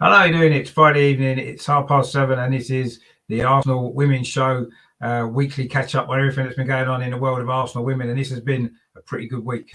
Hello, how are you doing? It's Friday evening. It's 7:30, and this is the Arsenal Women's Show, weekly catch-up on everything that's been going on in the world of Arsenal women, and this has been a pretty good week.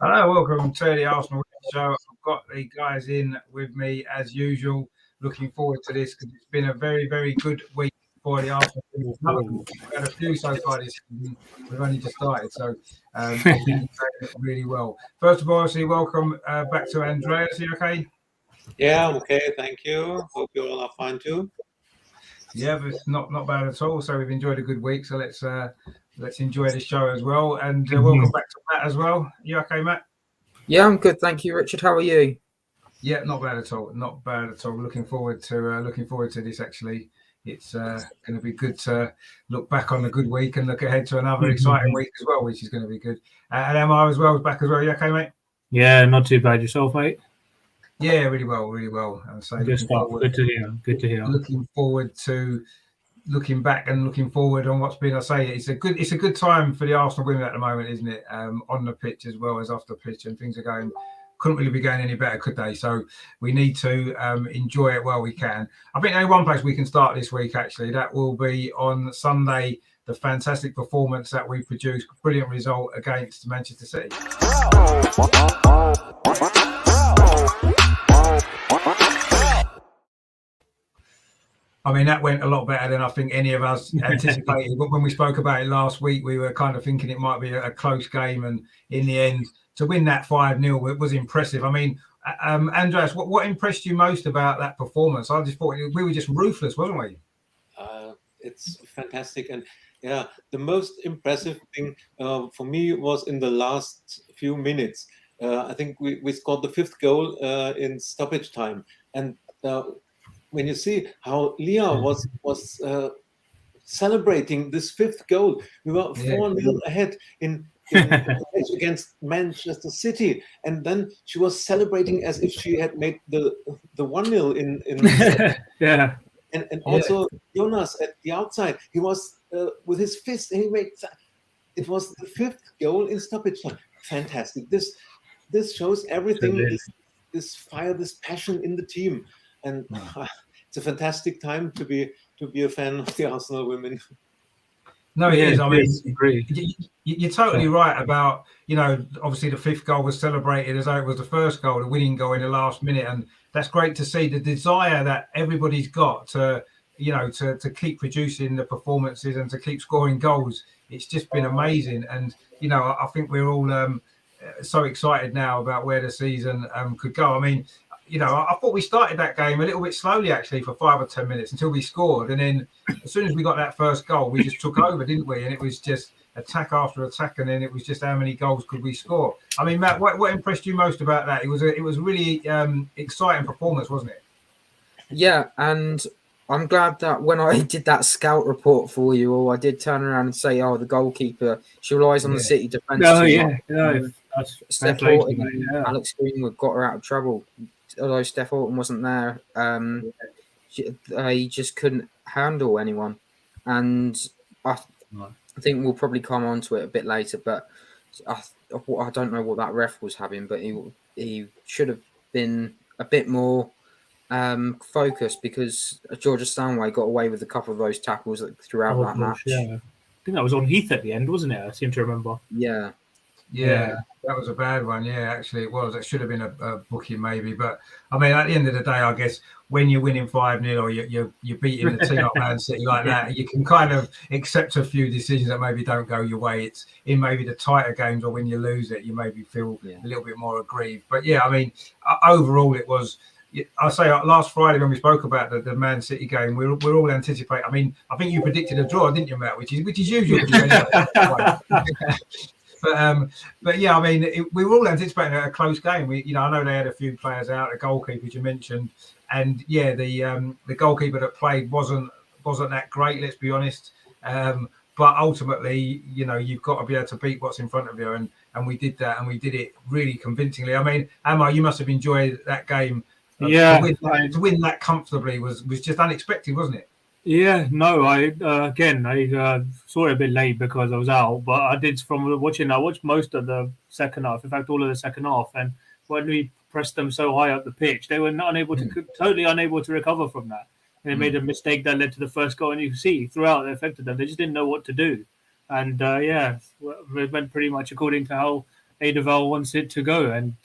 Hello, welcome to the Arsenal Women's Show. I've got the guys in with me as usual. Looking forward to this because it's been a very, very good week for the Arsenal Women's Show. We've had a few so far this season. We've only just started, so really well. First of all, obviously, welcome back to Andreas. Are you okay? Yeah, I'm okay. Thank you. Hope you all are fine too. Yeah, but it's not bad at all. So we've enjoyed a good week. So let's enjoy the show as well. And welcome back to Matt as well. You okay, Matt? Yeah, I'm good. Thank you, Richard. How are you? Yeah, not bad at all. Not bad at all. Looking forward to this. Actually, it's going to be good to look back on a good week and look ahead to another exciting week as well, which is going to be good. And Emma as well is back as well. You okay, mate? Yeah, not too bad. Yourself, mate? Yeah, really well. And so good stuff. Good to hear. Looking forward to looking back and looking forward on what's been. I say it's a good time for the Arsenal women at the moment, isn't it? On the pitch as well as off the pitch, and things are couldn't really be going any better, could they? So we need to enjoy it while we can. I think only one place we can start this week, actually. That will be on Sunday. The fantastic performance that we produced, brilliant result against Manchester City. I mean, that went a lot better than I think any of us anticipated. But when we spoke about it last week, we were kind of thinking it might be a close game. And in the end, to win that 5-0 was impressive. I mean, Andreas, what impressed you most about that performance? I just thought we were just ruthless, wasn't we? It's fantastic. And yeah, the most impressive thing for me was in the last few minutes. I think we scored the 5th goal in stoppage time. And when you see how Leah was celebrating this 5th goal, we were 4-0 ahead in against Manchester City, and then she was celebrating as if she had made the 1-0 in yeah. And also Jonas at the outside, he was with his fist, and he made it was the 5th goal in stoppage time. Fantastic! This shows everything. This fire, this passion in the team. And it's a fantastic time to be a fan of the Arsenal women. No, it is. I mean, you're totally right about, obviously the 5th goal was celebrated as though it was the first goal, the winning goal in the last minute. And that's great to see the desire that everybody's got to keep producing the performances and to keep scoring goals. It's just been amazing. And, I think we're all so excited now about where the season could go. I mean, I thought we started that game a little bit slowly, actually, for 5 or 10 minutes until we scored. And then as soon as we got that first goal, we just took over, didn't we? And it was just attack after attack. And then it was just how many goals could we score? I mean, Matt, what impressed you most about that? It was a really exciting performance, wasn't it? Yeah, and I'm glad that when I did that scout report for you, or I did turn around and say, the goalkeeper, she relies on the City defence. Steph Horton, Alex Greenwood got her out of trouble. Although Steph Horton wasn't there, he just couldn't handle anyone. And I think we'll probably come on to it a bit later, but I don't know what that ref was having, but he should have been a bit more focused, because Georgia Stanway got away with a couple of those tackles throughout that match. Yeah. I think that was on Heath at the end, wasn't it? I seem to remember. Yeah, that was a bad one. Yeah, actually it was. That should have been a booking maybe. But I mean, at the end of the day, I guess when you're winning 5-0 or you're beating the team like Man City like that, you can kind of accept a few decisions that maybe don't go your way. It's in maybe the tighter games, or when you lose it, you maybe feel a little bit more aggrieved. But yeah, I mean, overall it was. I say last Friday when we spoke about the Man City game, we're all anticipating. I mean, I think you predicted a draw, didn't you, Matt? Which is usual. But yeah, I mean, we were all anticipating a close game. I know they had a few players out, the goalkeepers you mentioned, and yeah, the goalkeeper that played wasn't that great. Let's be honest. But ultimately, you've got to be able to beat what's in front of you, and we did that, and we did it really convincingly. I mean, Amar, you must have enjoyed that game. Yeah, to win that comfortably was just unexpected, wasn't it? Yeah, no, I saw it a bit late because I was out, but I did from watching. I watched most of the second half. In fact, all of the second half. And when we pressed them so high up the pitch, they were totally unable to recover from that. And they made a mistake that led to the first goal. And you can see throughout it affected them. They just didn't know what to do. And it went pretty much according to how Eidevall wants it to go. And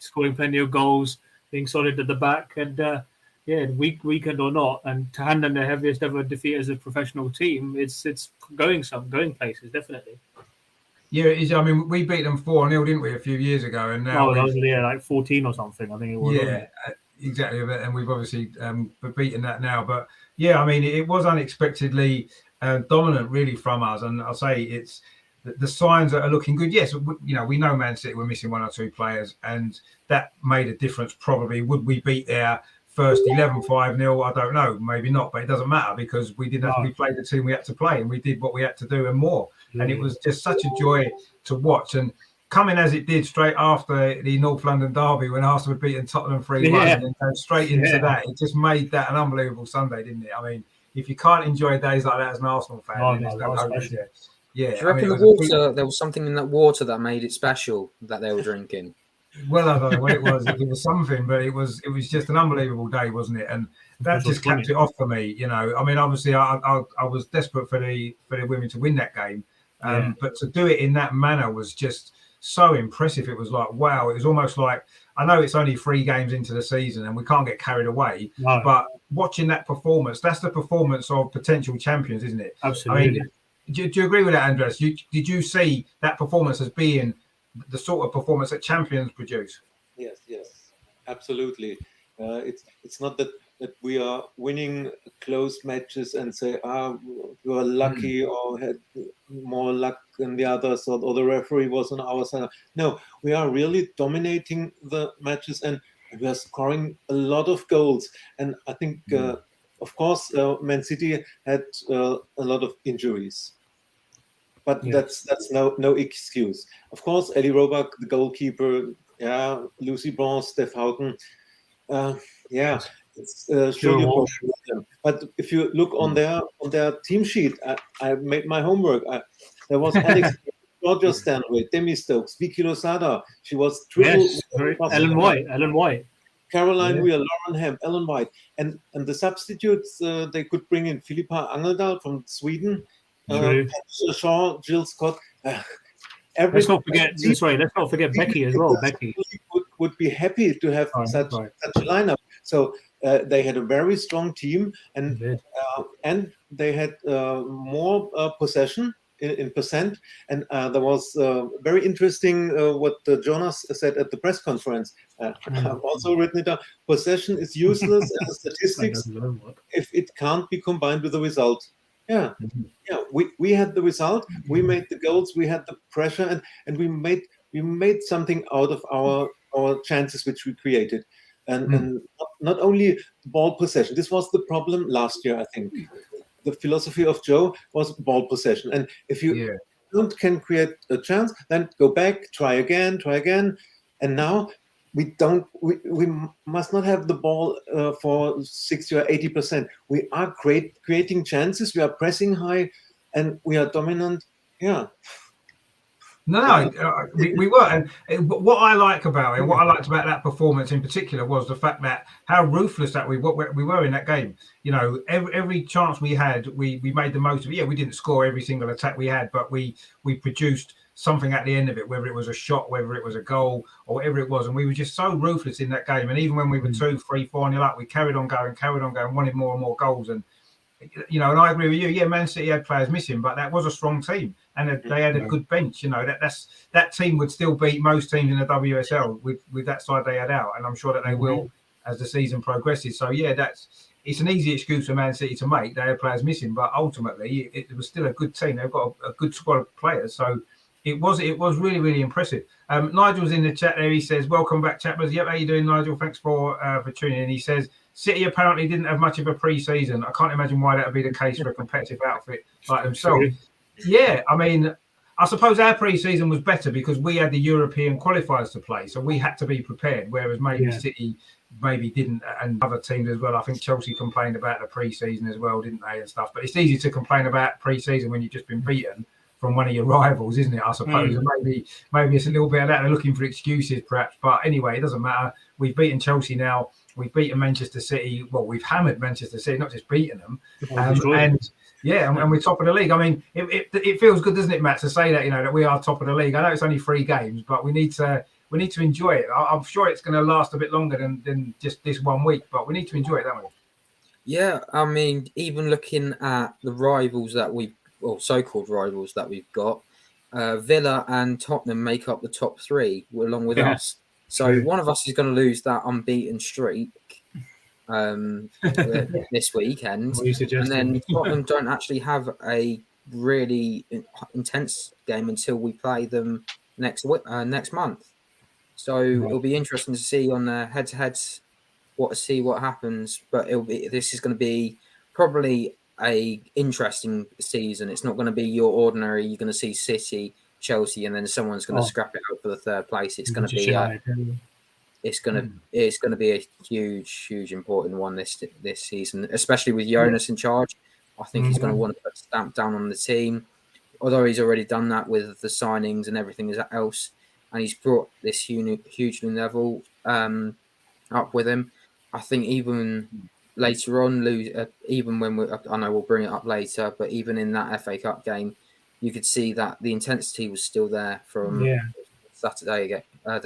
scoring plenty of goals, being solid at the back, and weekend or not, and to hand them their heaviest ever defeat as a professional team, it's going places, definitely. Yeah, it is. I mean, we beat them 4-0, didn't we, a few years ago? And now that was like 14 or something, I think it was. Yeah, exactly. And we've obviously beaten that now. But yeah, I mean, it was unexpectedly dominant, really, from us. And I'll say it's the signs are looking good. Yes, we know Man City were missing one or two players, and that made a difference. Probably would we beat their first 11 5-0? I don't know, maybe not, but it doesn't matter because we didn't have to play the team we had to play, and we did what we had to do and more. And it was just such a joy to watch. And coming as it did straight after the North London derby when Arsenal had beaten Tottenham 3-1 and then straight into that, it just made that an unbelievable Sunday, didn't it? I mean, if you can't enjoy days like that as an Arsenal fan, then there's no hope, is there? Yeah. Do you reckon there was something in that water that made it special that they were drinking? Well, I don't know what it was. It was something, but it was just an unbelievable day, wasn't it? And that just capped it off for me. I mean, obviously, I was desperate for the women to win that game, but to do it in that manner was just so impressive. It was like, wow. It was almost like, I know it's only 3 games into the season and we can't get carried away, but watching that performance, that's the performance of potential champions, isn't it? Absolutely. I mean, do you agree with that, Andres? Did you see that performance as being the sort of performance that champions produce? Yes, absolutely. It's not that we are winning close matches and say, we were lucky or had more luck than the others, or the referee was on our side. No, we are really dominating the matches and we are scoring a lot of goals. And I think, of course, Man City had a lot of injuries. But that's no excuse. Of course, Ellie Roebuck, the goalkeeper, Lucy Bronze, Steph Houghton, it's surely a problem. But if you look on their team sheet, I made my homework. There was Alex Roger Stanway, Demi Stokes, Vicky Losada. She was triple. Ellen White. Caroline Weir, Lauren Ham, Ellen White, and the substitutes they could bring in Philippa Angeldal from Sweden. Shaw, Jill Scott. Let's not forget Becky as well. Becky would be happy to have such a lineup. So they had a very strong team, and they had more possession in percent. And there was very interesting what Jonas said at the press conference. I've also written it down. Possession is useless as a statistics if it can't be combined with the result. We had the result. We made the goals. We had the pressure, and we made something out of our chances which we created, and not only ball possession. This was the problem last year. I think the philosophy of Joe was ball possession, and if you can create a chance, then go back, try again, and now. We must not have the ball for 60 or 80%. We are creating chances. We are pressing high, and we are dominant. Yeah. No, we were. And what I liked about that performance in particular was the fact that how ruthless that we were in that game. Every chance we had, we made the most of it. Yeah, we didn't score every single attack we had, but we produced something at the end of it, whether it was a shot, whether it was a goal, or whatever it was. And we were just so ruthless in that game. And even when we were 2, 3, 4-0 up, we carried on going, wanted more and more goals. And and I agree with you. Yeah, Man City had players missing, but that was a strong team, and they had a good bench. That team would still beat most teams in the WSL with that side they had out, and I'm sure that they will as the season progresses. So yeah, it's an easy excuse for Man City to make. They had players missing, but ultimately it was still a good team. They've got a good squad of players. So It was really, really impressive. Nigel's in the chat there. He says, "Welcome back, chappers." Yep, how you doing, Nigel? Thanks for tuning in. He says, "City apparently didn't have much of a pre-season. I can't imagine why that would be the case for a competitive outfit like themselves." Yeah, I mean, I suppose our pre-season was better because we had the European qualifiers to play, so we had to be prepared. Whereas maybe City maybe didn't, and other teams as well. I think Chelsea complained about the pre-season as well, didn't they, and stuff. But it's easy to complain about pre-season when you've just been beaten from one of your rivals, isn't it? I suppose. And maybe it's a little bit of that. They're looking for excuses, perhaps. But anyway, it doesn't matter. We've beaten Chelsea now. We've beaten Manchester City. Well, we've hammered Manchester City, not just beaten them. And we're top of the league. I mean, it feels good, doesn't it, Matt, to say that, you know, that we are top of the league. I know it's only 3 games, but we need to enjoy it. I'm sure it's going to last a bit longer than just this 1 week, but we need to enjoy it, don't we? Yeah, I mean, even looking at the rivals that so-called rivals that we've got, Villa and Tottenham make up the top 3 along with us. So one of us is going to lose that unbeaten streak this weekend, and then Tottenham don't actually have a really intense game until we play them next month. So it'll be interesting to see on the head-to-heads what happens. But this is going to be probably a interesting season. It's not going to be your ordinary. You're going to see City, Chelsea, and then someone's going to scrap it out for the 3rd place. It's going to be it's going to be a huge important one this season, especially with Jonas in charge. I think he's going to want to put a stamp down on the team, although he's already done that with the signings and everything else, and he's brought this huge new level up with him. I think even later on, even when I know we'll bring it up later, but even in that FA Cup game, you could see that the intensity was still there from the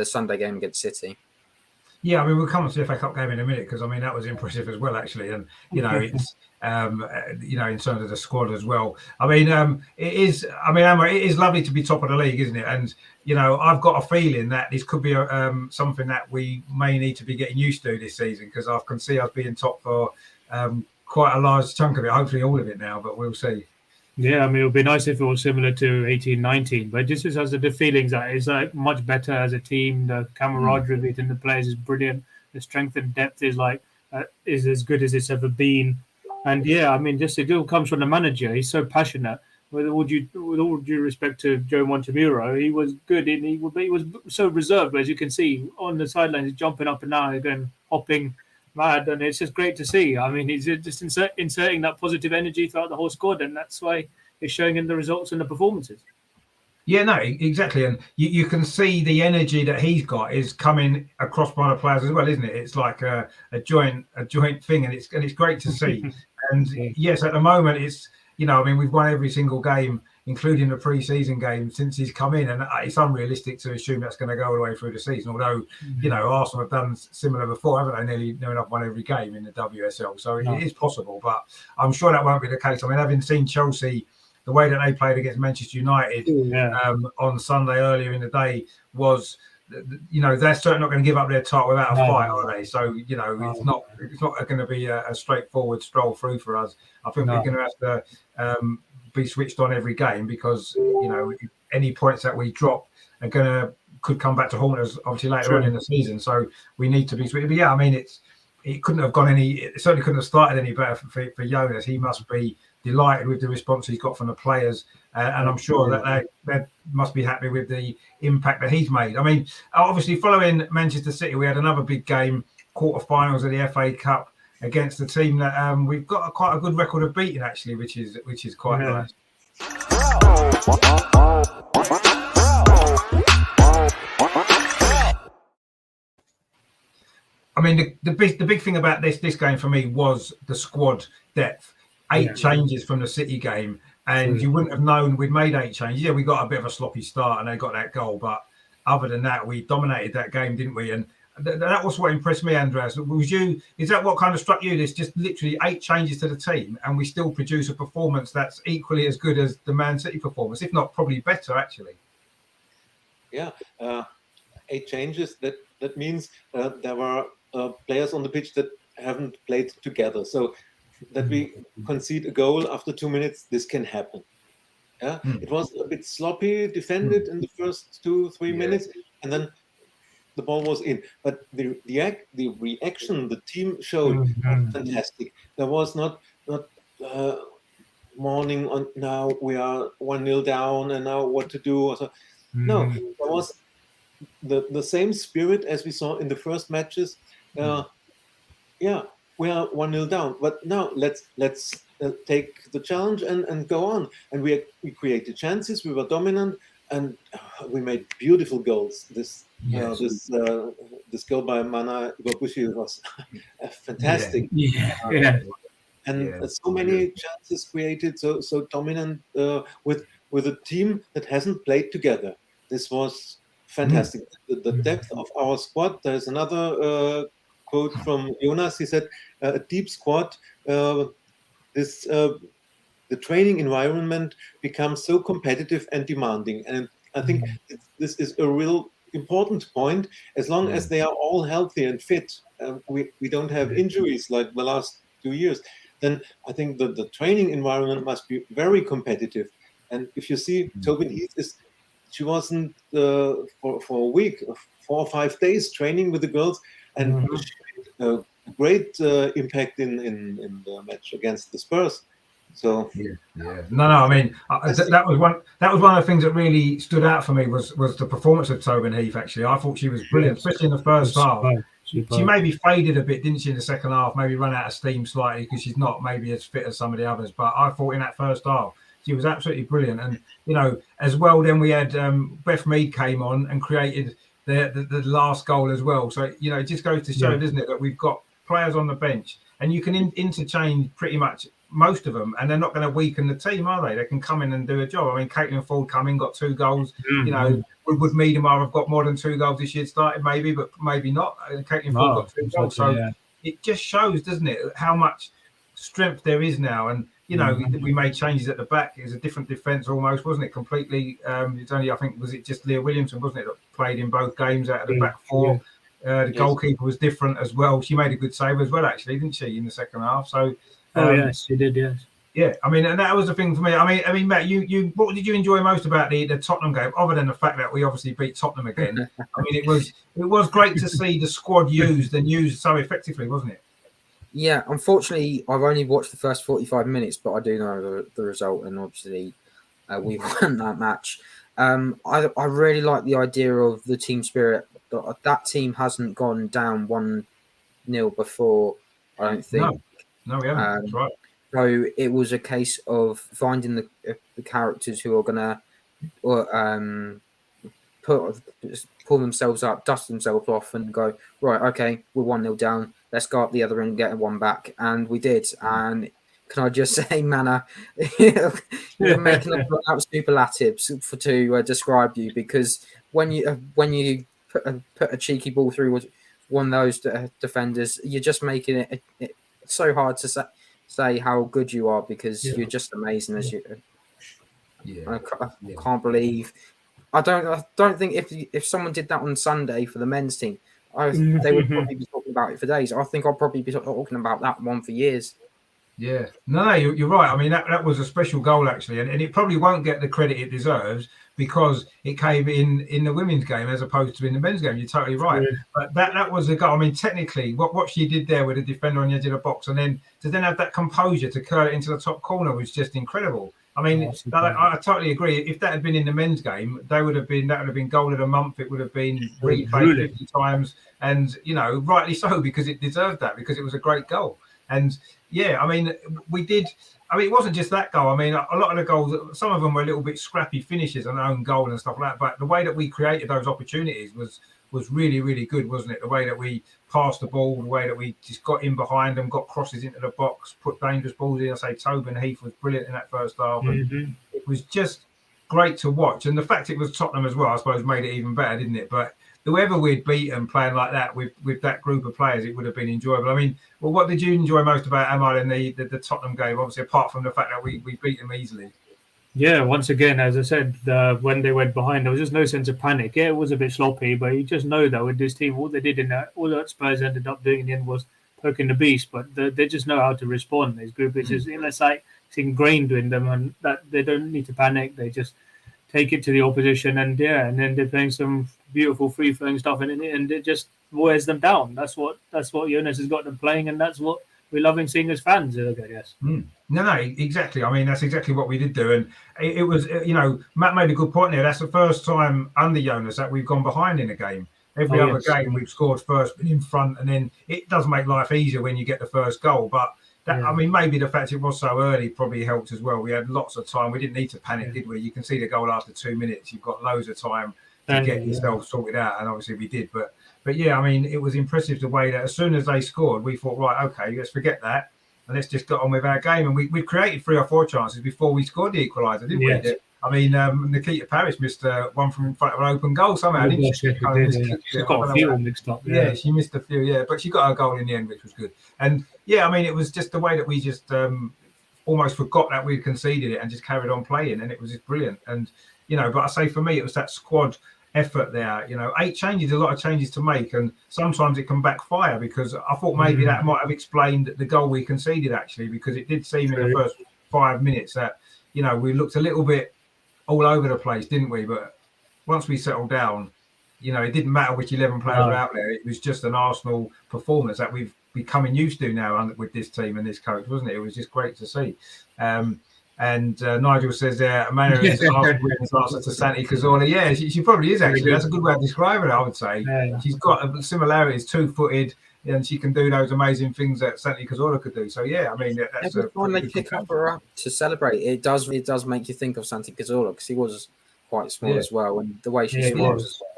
Sunday game against City. Yeah, I mean, we'll come on to the FA Cup game in a minute because, I mean, that was impressive as well, actually. And, you know, it's, you know, in terms of the squad as well. I mean, it is, I mean, Amber, it is lovely to be top of the league, isn't it? And, you know, I've got a feeling that this could be something that we may need to be getting used to this season because I can see us being top for quite a large chunk of it, hopefully all of it now, but we'll see. Yeah, I mean, it would be nice if it was similar to 18-19, but just as the feelings that it's like much better as a team. The camaraderie within the players is brilliant. The strength and depth is is as good as it's ever been. And yeah, I mean, just it all comes from the manager. He's so passionate. With all due respect to Joe Montemuro, he was good, and he was so reserved. As you can see on the sidelines, he's jumping up and down, again, hopping mad, and it's just great to see. I mean, he's just inserting that positive energy throughout the whole squad, and that's why it's showing in the results and the performances. Yeah, no, exactly, and you can see the energy that he's got is coming across by the players as well, isn't it? It's like a joint thing, and it's great to see. And yes, at the moment, it's, you know, I mean, we've won every single game, including the pre-season game, since he's come in, and it's unrealistic to assume that's going to go all the way through the season. Although, you know, Arsenal have done similar before, haven't they? Nearly enough won every game in the WSL, so it is possible. But I'm sure that won't be the case. I mean, having seen Chelsea, the way that they played against Manchester United on Sunday earlier in the day was, you know, they're certainly not going to give up their title without a fight, are they? So, you know, it's not going to be a straightforward stroll through for us. I think we're going to have to be switched on every game because, you know, any points that we drop could come back to haunt us obviously later on in the season. So we need to be switched. But yeah, I mean, it certainly couldn't have started any better for Jonas. He must be delighted with the response he's got from the players, and I'm sure that they must be happy with the impact that he's made. I mean, obviously following Manchester City, we had another big game, quarterfinals of the FA Cup against the team that we've got quite a good record of beating actually, which is quite nice. I mean, the big thing about this game for me was the squad depth. 8 changes from the City game, and you wouldn't have known we'd made 8 changes. Yeah, we got a bit of a sloppy start, and they got that goal, but other than that, we dominated that game, didn't we? And that was what impressed me, Andreas. Is that what kind of struck you? There's just literally 8 changes to the team, and we still produce a performance that's equally as good as the Man City performance, if not probably better, actually. Yeah, 8 changes. That means there were players on the pitch that haven't played together. So that we concede a goal after 2 minutes, this can happen. Yeah, it was a bit sloppy, defended in the first 2-3 minutes, and then the ball was in. But the reaction the team showed was fantastic. There was not morning on now we are 1-0 down and now what to do. Or so. No, there was the same spirit as we saw in the first matches. Yeah, we are 1-0 down, but now let's take the challenge and go on. And we created chances. We were dominant, and we made beautiful goals. This goal by Mana Iwabushi was fantastic. And so many chances created, so dominant with a team that hasn't played together. This was fantastic. The depth of our squad. There's another quote from Jonas. He said, "A deep squad. The training environment becomes so competitive and demanding." And I think this is a real important point. As long as they are all healthy and fit, we don't have injuries like the last 2 years, then I think the training environment must be very competitive. And if you see Tobin Heath, she wasn't for a week, 4 or 5 days training with the girls, and she made a great impact in the match against the Spurs. So no, I mean that was one of the things that really stood out for me was the performance of Tobin Heath. Actually, I thought she was brilliant, especially in the first half. She maybe faded a bit, didn't she, in the second half? Maybe run out of steam slightly because she's not maybe as fit as some of the others. But I thought in that first half she was absolutely brilliant. And as well, then we had Beth Mead came on and created the last goal as well. So it just goes to show, doesn't it, that we've got players on the bench and you can interchange pretty much most of them, and they're not going to weaken the team, are they? They can come in and do a job. I mean, Caitlin Ford come in, got 2 goals. Would Miedemar have got more than 2 goals this year? Started maybe, but maybe not. Caitlin Ford got 2 goals. So it just shows, doesn't it, how much strength there is now. And we made changes at the back. It was a different defence almost, wasn't it? Completely. It's only, I think, was it just Leah Williamson, wasn't it, that played in both games out of the back 4. The goalkeeper was different as well. She made a good save as well, actually, didn't she, in the second half? So. Yes, she did. Yes. Yeah, I mean, and that was the thing for me. I mean, Matt, you what did you enjoy most about the Tottenham game, other than the fact that we obviously beat Tottenham again? I mean, it was great to see the squad used so effectively, wasn't it? Yeah, unfortunately, I've only watched the first 45 minutes, but I do know the result, and obviously, we won that match. I really like the idea of the team spirit. That team hasn't gone down 1-0 before, I don't think. No, we haven't. That's right. So it was a case of finding the characters who are going to pull themselves up, dust themselves off, and go, right, okay, we're 1-0 down. Let's go up the other end and get one back. And we did. And can I just say, Mana, you're making up superlatives to describe you, because when you put a cheeky ball through one of those defenders, you're just making it so hard to say how good you are, because you're just amazing as you. I can't believe. I don't think if someone did that on Sunday for the men's team, they would probably be talking about it for days. I think I'll probably be talking about that one for years. Yeah, no, you're right. I mean, that was a special goal, actually, and it probably won't get the credit it deserves because it came in the women's game as opposed to in the men's game. You're totally right. But that was a goal. I mean, technically, what she did there with the defender on the edge of the box, and then to have that composure to curl it into the top corner was just incredible. I mean, I totally agree. If that had been in the men's game, that would have been goal of the month. It would have been replayed 50 times, and rightly so, because it deserved that, because it was a great goal. And yeah, I mean, we did. I mean, it wasn't just that goal. I mean, a lot of the goals, some of them were a little bit scrappy finishes on own goal and stuff like that. But the way that we created those opportunities was really, really good, wasn't it? The way that we passed the ball, the way that we just got in behind them, got crosses into the box, put dangerous balls in. I say Tobin Heath was brilliant in that first half. And it was just great to watch. And the fact it was Tottenham as well, I suppose, made it even better, didn't it? But whoever we'd beaten playing like that with that group of players, it would have been enjoyable. I mean, well, what did you enjoy most about Amal in the Tottenham game? Obviously, apart from the fact that we beat them easily. Yeah, once again, as I said, when they went behind, there was just no sense of panic. Yeah, it was a bit sloppy, but you just know that with this team, what they did all that Spurs ended up doing in the end was poking the beast. But they just know how to respond. These group, it's just, let's say, ingrained in them, and that they don't need to panic. They just take it to the opposition, and then they're playing some beautiful free flowing stuff, and it just wears them down. That's what Jonas has got them playing, and that's what we're loving seeing as fans. I guess. No, exactly. I mean, that's exactly what we did do, and it was, Matt made a good point there. That's the first time under Jonas that we've gone behind in a game. Every other game we've scored first, been in front, and then it does make life easier when you get the first goal. But that, I mean, maybe the fact it was so early probably helped as well. We had lots of time. We didn't need to panic, did we? You can see the goal after 2 minutes. You've got loads of time to get yourself sorted out, and obviously we did. But yeah, I mean, it was impressive the way that as soon as they scored, we thought, right, okay, let's forget that and let's just get on with our game. And we created 3 or 4 chances before we scored the equaliser, didn't we? I mean, Nikita Paris missed one from in front of an open goal somehow. Didn't she? She's got a few mixed up. Yeah, she missed a few, but she got a goal in the end, which was good. And yeah, I mean, it was just the way that we just almost forgot that we'd conceded it and just carried on playing, and it was just brilliant. And, but I say for me, it was that squad effort there. 8 changes, a lot of changes to make, and sometimes it can backfire, because I thought maybe that might have explained the goal we conceded, actually, because it did seem in the first 5 minutes that, we looked a little bit all over the place, didn't we? But once we settled down, it didn't matter which 11 players were out there. It was just an Arsenal performance that we've becoming used to now with this team and this coach, wasn't it? It was just great to see. And Nigel says there, Amanda is answer to Santi Cazorla. Yeah, she probably is, actually. That's a good way of describing it, I would say. She's got similarities, 2-footed, and she can do those amazing things that Santi Cazorla could do. So yeah, I mean, that's every time they pick up her up to celebrate, it does make you think of Santi Cazorla, because he was quite small as well, and the way she scores as well.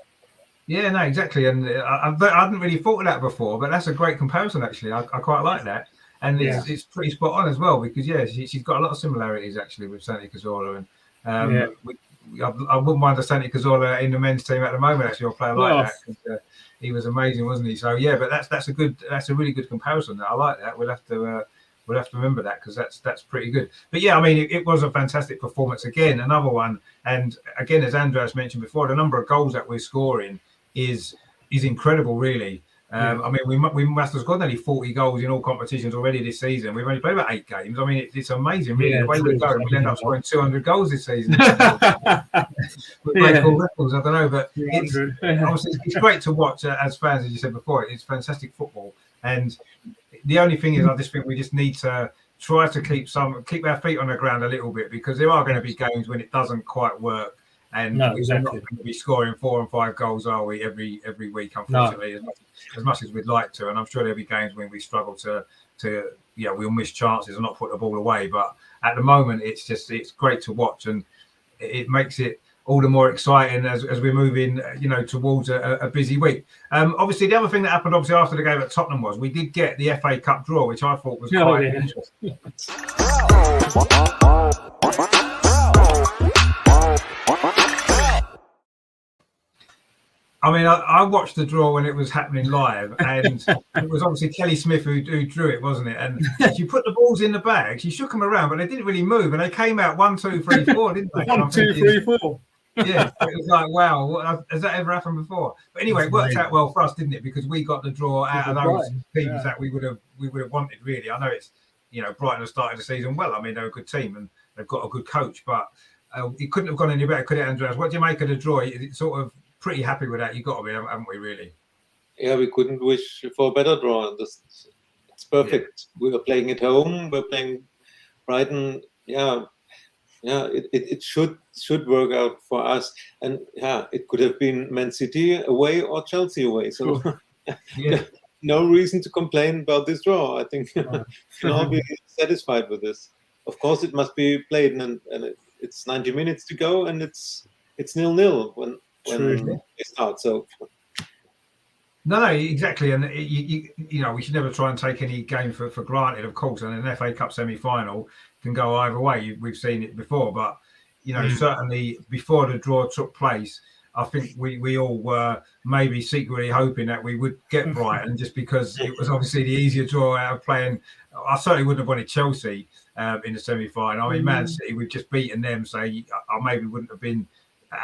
Yeah, no, exactly. And I hadn't really thought of that before, but that's a great comparison, actually. I quite like that. And it's pretty spot on as well, because, she's got a lot of similarities, actually, with Santi Cazorla. And I wouldn't mind a Santi Cazorla in the men's team at the moment, actually, or a player like that. Cause, he was amazing, wasn't he? So, yeah, but that's a really good comparison. I like that. We'll have to remember that, because that's pretty good. But yeah, I mean, it was a fantastic performance again, another one. And again, as Andreas mentioned before, the number of goals that we're scoring is incredible, really. I mean, we must have scored nearly 40 goals in all competitions already this season. We've only played about 8 games. I mean, it's amazing, really. The way we're going, we'll end up scoring 200 goals this season. We're breaking records, I don't know, but it's great to watch as fans, as you said before. It's fantastic football. And the only thing is, I just think we just need to try to keep our feet on the ground a little bit, because there are going to be games when it doesn't quite work. And we're not going to be scoring 4 and 5 goals, are we, every week, unfortunately, as much as we'd like to. And I'm sure there'll be games when we struggle to we'll miss chances and not put the ball away. But at the moment, it's great to watch, and it makes it all the more exciting as we're moving, towards a busy week. Obviously, the other thing that happened, after the game at Tottenham, was we did get the FA Cup draw, which I thought was quite interesting. I mean, I watched the draw when it was happening live, and it was obviously Kelly Smith who drew it, wasn't it? And she put the balls in the bag, she shook them around, but they didn't really move, and they came out 1, 2, 3, 4, didn't they? 1, 2, 3, 4. Yeah, it was like, wow, has that ever happened before? But anyway, it worked out well for us, didn't it? Because we got the draw out of those teams that we would have wanted, really. I know it's, Brighton have started the season well. I mean, they're a good team and they've got a good coach, but it couldn't have gone any better, could it, Andreas? What do you make of the draw? It's sort of pretty happy with that. You've got to be, haven't we, really? Yeah, we couldn't wish for a better draw. It's perfect. We were playing at home. We're playing Brighton. It should work out for us. And it could have been Man City away or Chelsea away. So no reason to complain about this draw. I think we can all be satisfied with this. Of course, it must be played, and it's 90 minutes to go, and it's 0-0 when they start. So no, exactly. And we should never try and take any game for granted, of course. And an FA Cup semi-final can go either way. We've seen it before, but certainly before the draw took place, I think we all were maybe secretly hoping that we would get Brighton, just because it was obviously the easier draw out of playing. I certainly wouldn't have wanted Chelsea in the semi-final. I mean, Man City, we've just beaten them, so I maybe wouldn't have been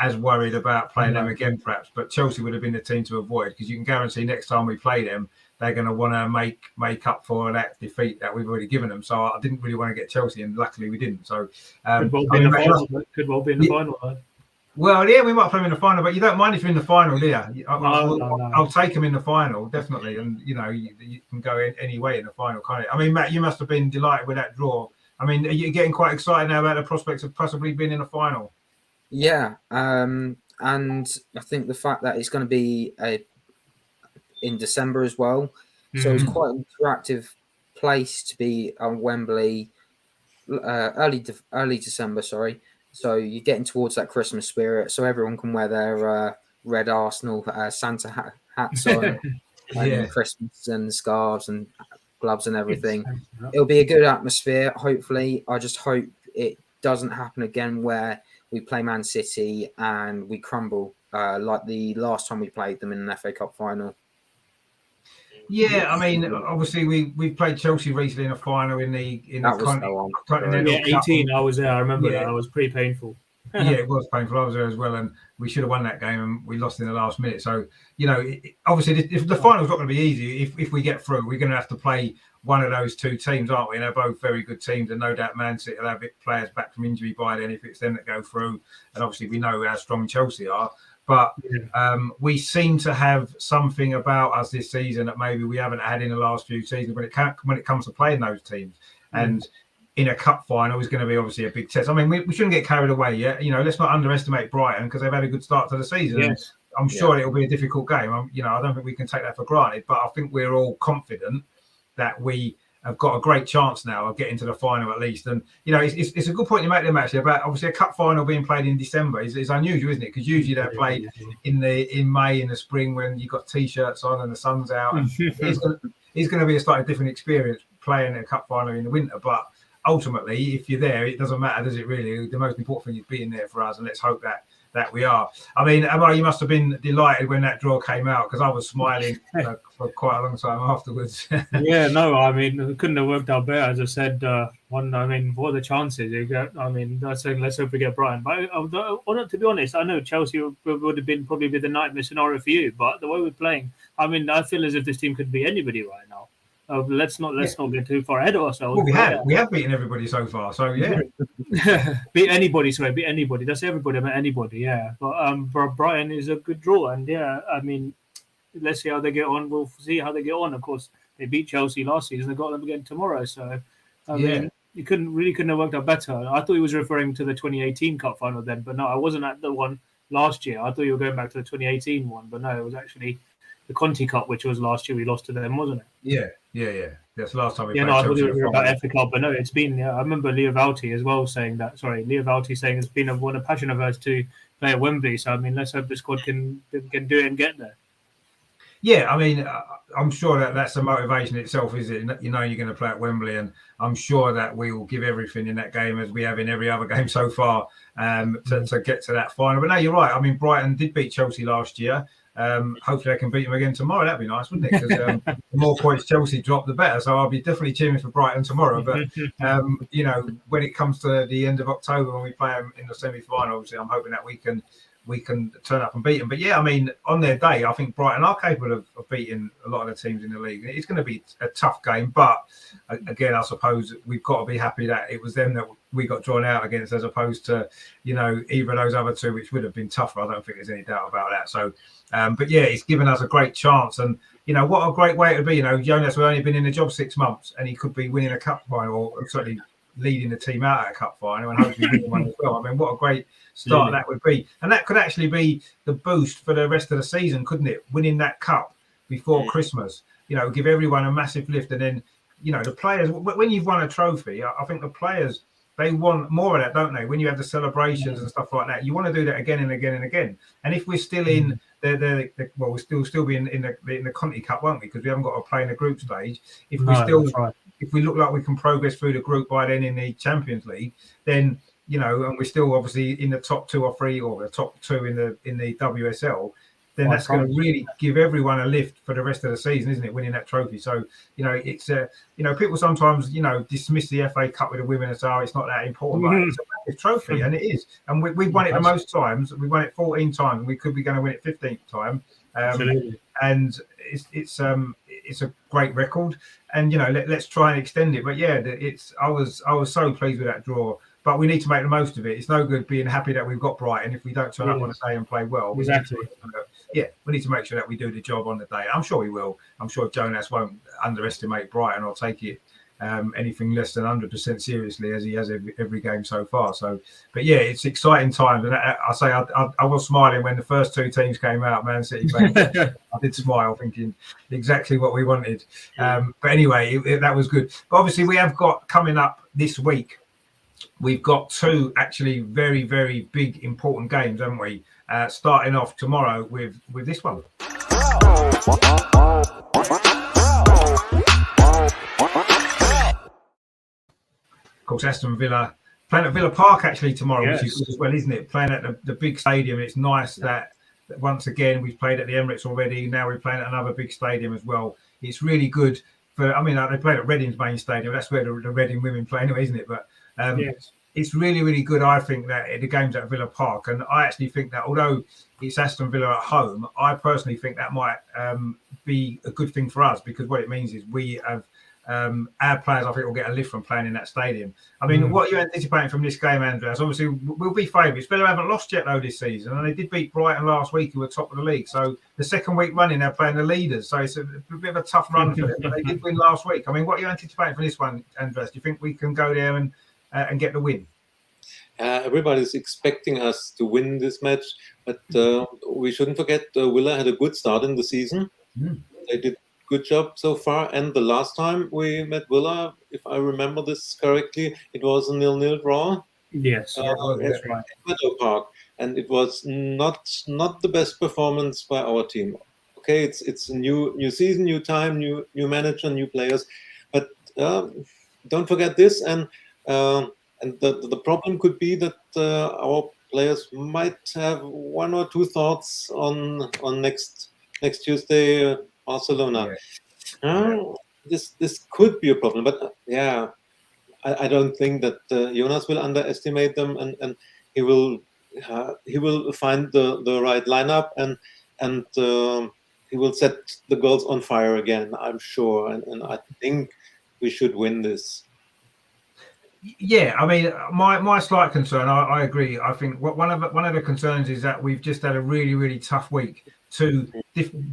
as worried about playing them again, perhaps. But Chelsea would have been the team to avoid, because you can guarantee next time we play them, they're going to want to make up for that defeat that we've already given them. So I didn't really want to get Chelsea, and luckily we didn't. So could well be in the final. Well, yeah, we might play them in the final, but you don't mind if you're in the final, do you? No. I'll take them in the final, definitely. And, you know, you can go any way in the final, can't you? I mean, Matt, you must have been delighted with that draw. I mean, are you getting quite excited now about the prospects of possibly being in the final? Yeah, and I think the fact that it's going to be in December as well, so it's quite an interactive place to be on Wembley, early December. Sorry, so you're getting towards that Christmas spirit, so everyone can wear their red Arsenal Santa hats on, and Christmas and scarves and gloves and everything. It'll be a good atmosphere. Hopefully, I just hope it doesn't happen again where we play Man City and we crumble like the last time we played them in an FA Cup final. Yeah, I mean, obviously we played Chelsea recently in a final in the Continental 18. Cup. I was there. I remember that. It was pretty painful. Yeah, it was painful. I was there as well, and we should have won that game, and we lost in the last minute. So, you know, obviously, if the final's not going to be easy. If we get through, we're going to have to play one of those two teams, aren't we? And they're both very good teams, and no doubt Man City will have players back from injury by then if it's them that go through. And obviously, we know how strong Chelsea are. But we seem to have something about us this season that maybe we haven't had in the last few seasons when it comes to playing those teams. And in a cup final is going to be obviously a big test. I mean, we shouldn't get carried away yet. You know, let's not underestimate Brighton because they've had a good start to the season. Yes. I'm sure it'll be a difficult game. I don't think we can take that for granted. But I think we're all confident that we have got a great chance now of getting to the final at least. And, you know, it's a good point you make there, actually, about obviously a cup final being played in December is unusual, isn't it? Because usually they're played in May, in the spring when you've got T-shirts on and the sun's out. And it's going to be a slightly different experience playing a cup final in the winter. But ultimately, if you're there, it doesn't matter, does it really? The most important thing is being there for us, and let's hope that we are. I mean, Amar, you must have been delighted when that draw came out because I was smiling for quite a long time afterwards. Yeah, no, I mean, it couldn't have worked out better. As I said, what are the chances? I mean, I said, let's hope we get Brighton. But to be honest, I know Chelsea would have been probably the nightmare scenario for you, but the way we're playing, I mean, I feel as if this team could be anybody right now. Let's not get too far ahead of ourselves. Well, we have beaten everybody so far, so yeah. beat anybody. That's everybody. I meant anybody. Yeah, but Brighton is a good draw, and I mean, let's see how they get on. We'll see how they get on. Of course, they beat Chelsea last season. They got them again tomorrow. So, I mean, you couldn't have worked out better. I thought he was referring to the 2018 Cup final then, but no, I wasn't at the one last year. I thought you were going back to the 2018 one, but no, it was actually the Conti Cup, which was last year. We lost to them, wasn't it? Yeah. That's the last time we played. Yeah, no, I thought it was about FA Cup, but no, it's been. I remember Leo Valti as well saying that. Sorry, Leo Valti saying it's been a passion of hers to play at Wembley. So I mean, let's hope the squad can do it and get there. Yeah, I mean, I'm sure that's a motivation itself, is it? You know, you're going to play at Wembley, and I'm sure that we will give everything in that game as we have in every other game so far to get to that final. But no, you're right. I mean, Brighton did beat Chelsea last year. Hopefully, I can beat them again tomorrow. That'd be nice, wouldn't it? Because the more points Chelsea drop, the better. So I'll be definitely cheering for Brighton tomorrow. But you know, when it comes to the end of October when we play them in the semi-final, obviously, I'm hoping that we can turn up and beat them. But yeah, I mean, on their day, I think Brighton are capable of beating a lot of the teams in the league. It's going to be a tough game, but again, I suppose we've got to be happy that it was them that we got drawn out against, as opposed to, you know, either of those other two, which would have been tougher. I don't think there's any doubt about that. So, but yeah, it's given us a great chance, and you know, what a great way to be. You know, Jonas has only been in the job 6 months, and he could be winning a cup final, or certainly leading the team out at a cup final, and hopefully winning one as well. I mean, what a great start that would be, and that could actually be the boost for the rest of the season, couldn't it? Winning that cup before Christmas, you know, give everyone a massive lift, and then, you know, the players, when you've won a trophy, I think the players, they want more of that, don't they? When you have the celebrations and stuff like that, you want to do that again and again and again. And if we're still in we'll still be in the Conti Cup, won't we? Because we haven't got to play in the group stage. If we look like we can progress through the group by then in the Champions League, then, you know, and we're still obviously in the top 2 or 3 or the top 2 in the WSL, then that's going to really give everyone a lift for the rest of the season, isn't it? Winning that trophy. So, you know, it's you know, people sometimes, you know, dismiss the FA Cup with the women and say, oh, it's not that important, but it's a massive trophy, and it is. And we've won it the most times. We won it 14 times, and we could be going to win it 15th time. and it's a great record. And let's try and extend it. But yeah, I was so pleased with that draw. But we need to make the most of it. It's no good being happy that we've got Brighton if we don't turn up on the day and play well. Exactly. We need to make sure that we do the job on the day. I'm sure we will. I'm sure Jonas won't underestimate Brighton or take it anything less than 100% seriously, as he has every game so far. So, but yeah, it's exciting times. And I was smiling when the first two teams came out, Man City fans. I did smile, thinking exactly what we wanted. But anyway, that was good. But obviously, we have got coming up this week. We've got two actually very, very big, important games, haven't we? Starting off tomorrow with this one. Of course, Aston Villa playing at Villa Park actually tomorrow, which is good as well, isn't it? Playing at the big stadium. It's nice that once again we've played at the Emirates already. Now we're playing at another big stadium as well. It's really good for. I mean, they played at Reading's main stadium. That's where the Reading women play anyway, isn't it? But it's really, really good. I think that the game's at Villa Park, and I actually think that although it's Aston Villa at home, I personally think that might be a good thing for us, because what it means is we have. Our players, I think, will get a lift from playing in that stadium. I mean, what are you anticipating from this game, Andreas? Obviously, we'll be favourites. Villa haven't lost yet, though, this season, and they did beat Brighton last week, who were top of the league. So the second week running, they're playing the leaders. So it's a bit of a tough run for them, but they did win last week. I mean, what are you anticipating for this one, Andreas? Do you think we can go there and get the win? Everybody's expecting us to win this match, but we shouldn't forget Villa had a good start in the season. They did good job so far, and the last time we met Villa, if I remember this correctly, it was a 0-0 draw. Yes, that's right. At Meadow Park, and it was not the best performance by our team. Okay, it's a new season, new time, new manager, new players, but don't forget this, and the problem could be that our players might have one or two thoughts on next Tuesday. Barcelona. This could be a problem, but I don't think that Jonas will underestimate them, and he will find the right lineup, and he will set the goals on fire again, I'm sure, and I think we should win this. Yeah, I mean, my slight concern, I agree. I think one of the concerns is that we've just had a really, really tough week. Two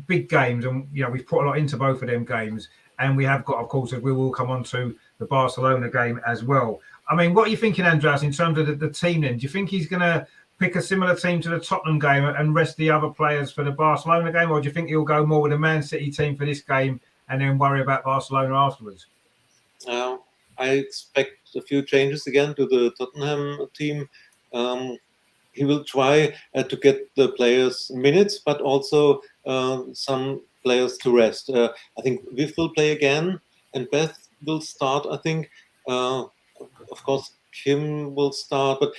big games, and we've put a lot into both of them games, and we have got, of course, we will come on to the Barcelona game as well. I mean, what are you thinking, Andreas, in terms of the team then? Do you think he's going to pick a similar team to the Tottenham game and rest the other players for the Barcelona game, or do you think he'll go more with a Man City team for this game and then worry about Barcelona afterwards? I expect a few changes again to the Tottenham team. He will try to get the players minutes, but also some players to rest. I think Viv will play again, and Beth will start, I think. Of course, Kim will start, but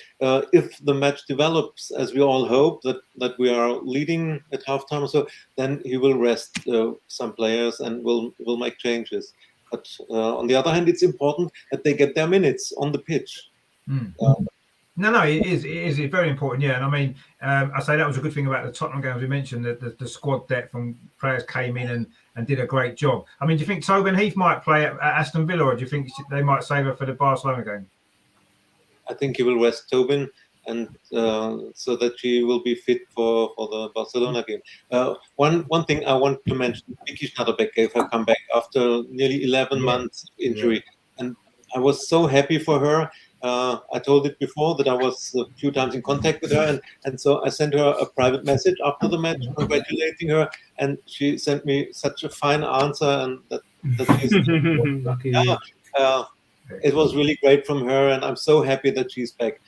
if the match develops as we all hope, that we are leading at halftime or so, then he will rest some players and will make changes. But on the other hand, it's important that they get their minutes on the pitch. No, it is very important, yeah. And I mean, I say that was a good thing about the Tottenham game, as we mentioned, that the squad depth and players came in and did a great job. I mean, do you think Tobin Heath might play at Aston Villa, or do you think they might save her for the Barcelona game? I think he will rest Tobin, and so that she will be fit for the Barcelona game. One thing I want to mention, Vicky Schnatterbeck gave her comeback after nearly 11 months injury, and I was so happy for her. I told it before that I was a few times in contact with her, and so I sent her a private message after the match congratulating her, and she sent me such a fine answer, and that it was really great from her, and I'm so happy that she's back.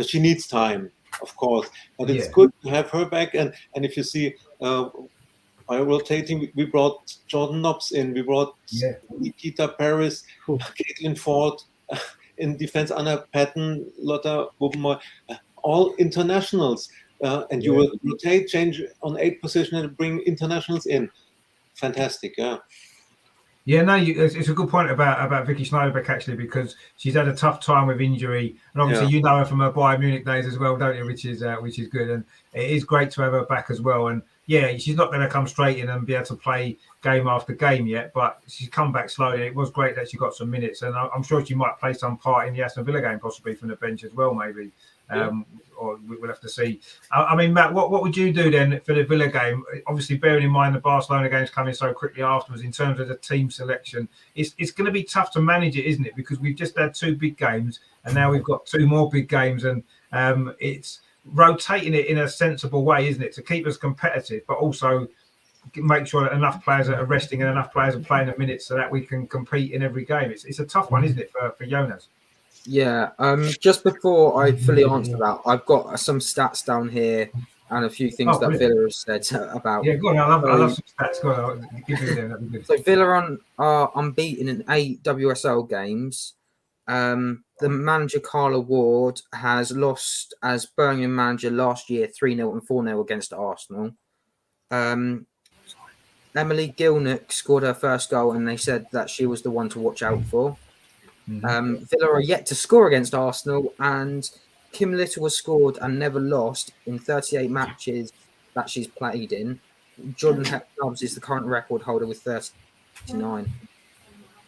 She needs time, of course, but it's good to have her back, and if you see by rotating, we brought Jordan Nobbs in, we brought Nikita Paris, Caitlin Ford, in defense, Anna Patton, Lotta Bubenmoy, all internationals. And you will rotate, change on 8 position and bring internationals in. Fantastic, yeah. Yeah, no, it's a good point about Vicky Schneiderbeck actually, because she's had a tough time with injury, and obviously you know her from her Bayern Munich days as well, don't you? Which is good, and it is great to have her back as well. And yeah, she's not going to come straight in and be able to play game after game yet, but she's come back slowly. It was great that she got some minutes, and I'm sure she might play some part in the Aston Villa game, possibly from the bench as well, maybe. Or we'll have to see. I mean, Matt, what would you do then for the Villa game? Obviously, bearing in mind the Barcelona game's coming so quickly afterwards, in terms of the team selection, it's going to be tough to manage it, isn't it? Because we've just had 2 big games, and now we've got 2 more big games, and it's rotating it in a sensible way, isn't it, to keep us competitive, but also make sure that enough players are resting and enough players are playing the minutes so that we can compete in every game. It's a tough one, isn't it, for Jonas? Yeah, just before I fully answer that, I've got some stats down here and a few things that Villa has said about. Yeah, go on. I love some stats. Go on, give me them. That'd be good. So Villa are unbeaten in 8 WSL games. The manager Carla Ward has lost as Birmingham manager last year 3-0 and 4-0 against Arsenal. Emily Gilnock scored her first goal, and they said that she was the one to watch out for. Villa are yet to score against Arsenal, and Kim Little has scored and never lost in 38 matches that she's played in. Jordan Hepnobs is the current record holder with 39.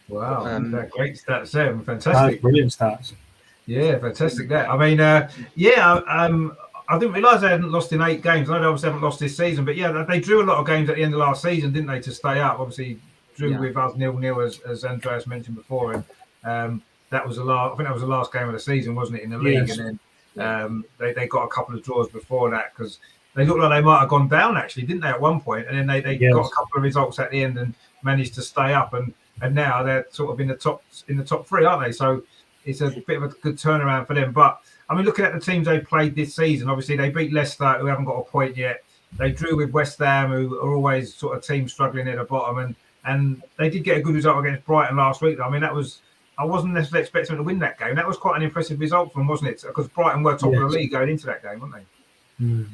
Wow, great stats there. Fantastic. Brilliant stats. Yeah, fantastic. That. I mean, I didn't realise they hadn't lost in 8 games. I know they obviously haven't lost this season, but yeah, they drew a lot of games at the end of last season, didn't they, to stay up? Obviously, drew with us 0-0, as Andreas mentioned before, and that was I think that was the last game of the season, wasn't it, in the league? Yes. And then they got a couple of draws before that, because they looked like they might have gone down actually, didn't they, at one point? And then they got a couple of results at the end and managed to stay up, and now they're sort of in the top 3, aren't they? So it's a bit of a good turnaround for them. But I mean, looking at the teams they played this season, obviously they beat Leicester, who haven't got a point yet. They drew with West Ham, who are always sort of teams struggling at the bottom, and they did get a good result against Brighton last week. I mean, I wasn't necessarily expecting them to win that game. That was quite an impressive result for them, wasn't it? Because Brighton were top of the league going into that game, weren't they?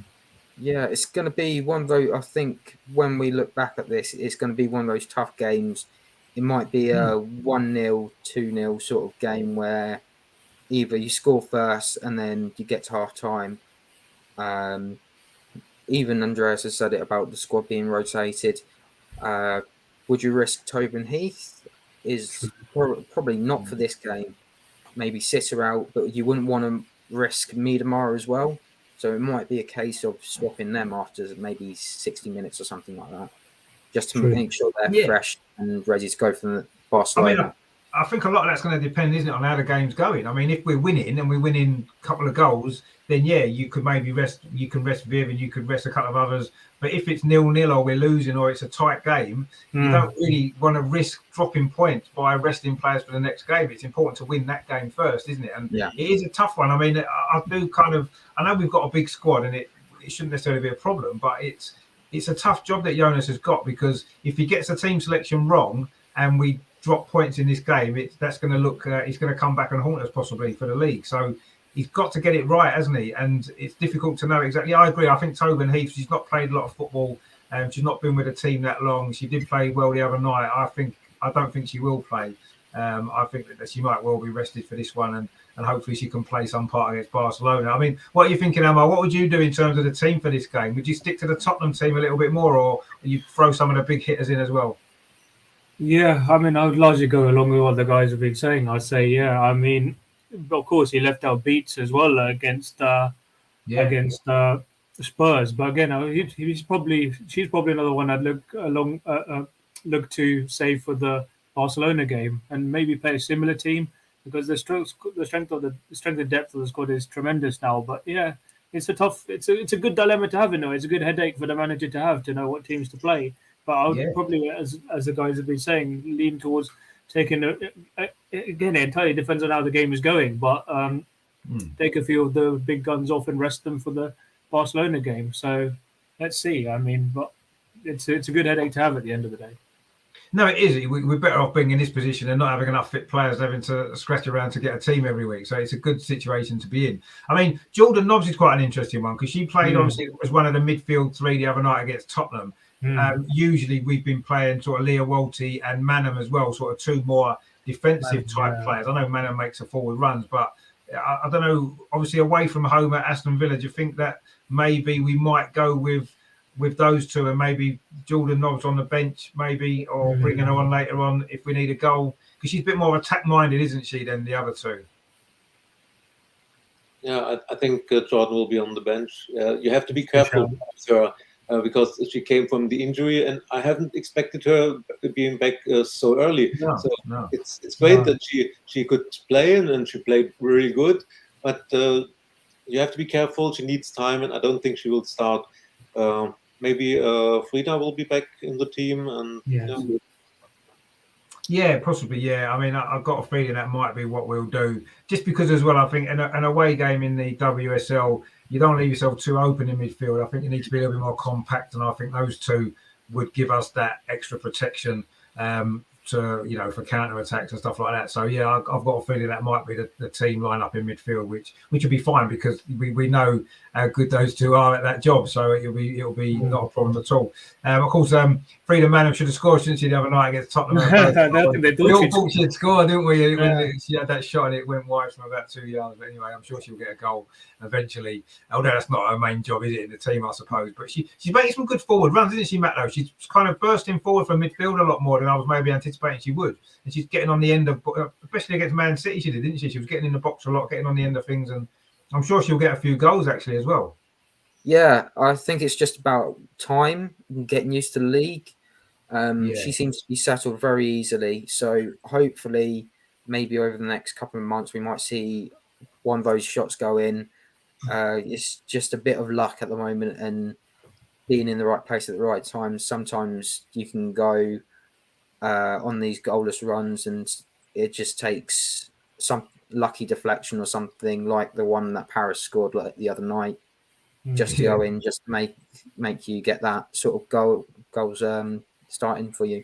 Yeah, it's going to be one of those, I think, when we look back at this, it's going to be one of those tough games. It might be a 1-0, 2-0 sort of game where either you score first and then you get to half time. Even Andreas has said it about the squad being rotated. Would you risk Tobin Heath? Is probably not for this game. Maybe sit her out, but you wouldn't want to risk Miedemar as well. So it might be a case of swapping them after maybe 60 minutes or something like that, just to make sure they're fresh and ready to go from the Barcelona. I mean, I think a lot of that's going to depend, isn't it, on how the game's going. I mean, if we're winning and we're winning a couple of goals, then you could maybe rest. You can rest Viv and you could rest a couple of others. But if it's 0-0 or we're losing or it's a tight game, you don't really want to risk dropping points by resting players for the next game. It's important to win that game first, isn't it? And it is a tough one. I mean, I know we've got a big squad and it shouldn't necessarily be a problem, but it's a tough job that Jonas has got, because if he gets the team selection wrong and we drop points in this game, that's going to look. He's going to come back and haunt us possibly for the league. So he's got to get it right, hasn't he? And it's difficult to know exactly. I agree. I think Tobin Heath, she's not played a lot of football, and she's not been with a team that long. She did play well the other night. I don't think she will play. I think that she might well be rested for this one, and hopefully she can play some part against Barcelona. I mean, what are you thinking, Amar? What would you do in terms of the team for this game? Would you stick to the Tottenham team a little bit more, or you throw some of the big hitters in as well? Yeah, I mean, I would largely go along with what the guys have been saying. I'd say, I mean, of course, he left out Beats as well against Spurs. But again, she's probably another one I'd look to save for the Barcelona game, and maybe play a similar team, because the strength and depth of the squad is tremendous now. But it's a good dilemma to have. It's a good headache for the manager to have, to know what teams to play. But I would probably, as the guys have been saying, lean towards taking again, it entirely depends on how the game is going, but take a few of the big guns off and rest them for the Barcelona game. So let's see. I mean, but it's a good headache to have at the end of the day. No, it is. We're better off being in this position and not having enough fit players, having to scratch around to get a team every week. So it's a good situation to be in. I mean, Jordan Nobbs is quite an interesting one, because she played obviously as one of the midfield 3 the other night against Tottenham. Usually we've been playing sort of Leah Walty and Manham as well, sort of two more defensive type players. I know Manham makes a forward runs, but I don't know. Obviously, away from home at Aston Villa, do you think that maybe we might go with those two and maybe Jordan Nobbs on the bench, maybe, or bringing her on later on if we need a goal? Because she's a bit more attack-minded, isn't she, than the other two? Yeah, I think Jordan will be on the bench. You have to be careful with her because she came from the injury, and I haven't expected her being back so early. It's great that she could play and she played really good, but you have to be careful. She needs time, and I don't think she will start. Maybe Frida will be back in the team, and yeah, possibly. Yeah, I mean, I've got a feeling that might be what we'll do. Just because, as well, I think an away game in the WSL, you don't leave yourself too open in midfield. I think you need to be a little bit more compact, and I think those two would give us that extra protection to for counter attacks and stuff like that. So yeah, I've got a feeling that might be the team lineup in midfield, which will be fine because we know how good those two are at that job. So it'll be not a problem at all. Of course, Frida Manham should have scored, shouldn't she, the other night against Tottenham? We all thought she'd score, didn't we? When she had that shot and it went wide from about 2 yards. But anyway, I'm sure she'll get a goal eventually. Although that's not her main job, is it, in the team, I suppose? But she's making some good forward runs, isn't she, Matt? Though she's kind of bursting forward from midfield a lot more than I was maybe anticipating she would, and she's getting on the end of, especially against Man City, she did, didn't she? She was getting in the box a lot, getting on the end of things, and I'm sure she'll get a few goals actually as well. Yeah, I think it's just about time and getting used to the league. She seems to be settled very easily, so hopefully maybe over the next couple of months we might see one of those shots go in. It's just a bit of luck at the moment and being in the right place at the right time. Sometimes you can go on these goalless runs and it just takes some lucky deflection or something like the one that Paris scored like the other night just to go in, just to make you get that sort of goals starting for you.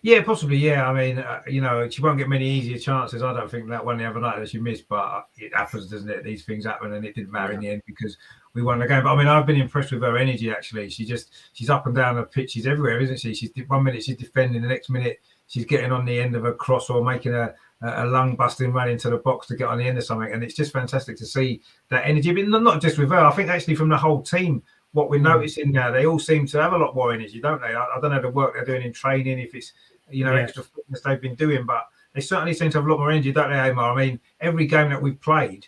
Yeah, possibly. Yeah, I mean, she won't get many easier chances. I don't think that one the other night that she missed, but it happens, doesn't it? These things happen, and it didn't matter in the end because we won the game. But I mean, I've been impressed with her energy. Actually, she's up and down the pitch. She's everywhere, isn't she? She's 1 minute she's defending, the next minute she's getting on the end of a cross or making a lung busting run into the box to get on the end of something. And it's just fantastic to see that energy. But not just with her. I think actually from the whole team. What we're noticing now, they all seem to have a lot more energy, don't they? I don't know the work they're doing in training, if it's extra fitness they've been doing, but they certainly seem to have a lot more energy, don't they, Amar? I mean, every game that we've played,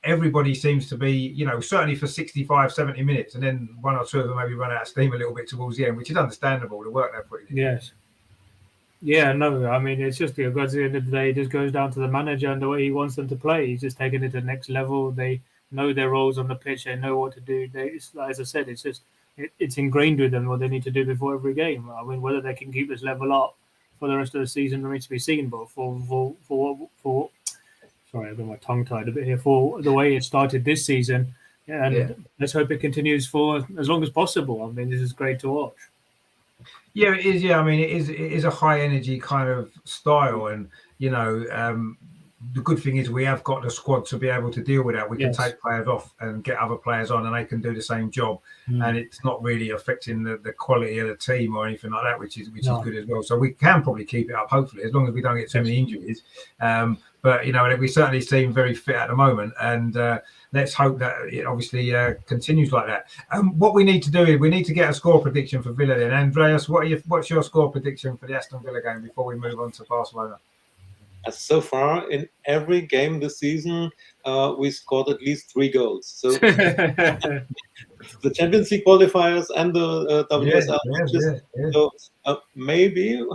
everybody seems to be, certainly for 65, 70 minutes, and then one or two of them maybe run out of steam a little bit towards the end, which is understandable, the work they're putting in. Yes. Yeah, no, I mean, it's just because at the end of the day, it just goes down to the manager and the way he wants them to play. He's just taking it to the next level. They know their roles on the pitch. They know what to do. As I said, it's ingrained with them what they need to do before every game. I mean, whether they can keep this level up for the rest of the season remains to be seen. But for sorry, I've got my tongue tied a bit here. For the way it started this season, let's hope it continues for as long as possible. I mean, this is great to watch. Yeah, it is. Yeah, I mean, it is a high energy kind of style, and the good thing is we have got the squad to be able to deal with that. We can take players off and get other players on, and they can do the same job. And it's not really affecting the quality of the team or anything like that, which is good as well. So we can probably keep it up, hopefully, as long as we don't get too many injuries. But we certainly seem very fit at the moment, and let's hope that it obviously continues like that. What we need to do is we need to get a score prediction for Villa. Then, Andreas, what's your score prediction for the Aston Villa game before we move on to Barcelona? So far, in every game this season, we scored at least 3 goals. So the Champions League qualifiers and the WSL. So maybe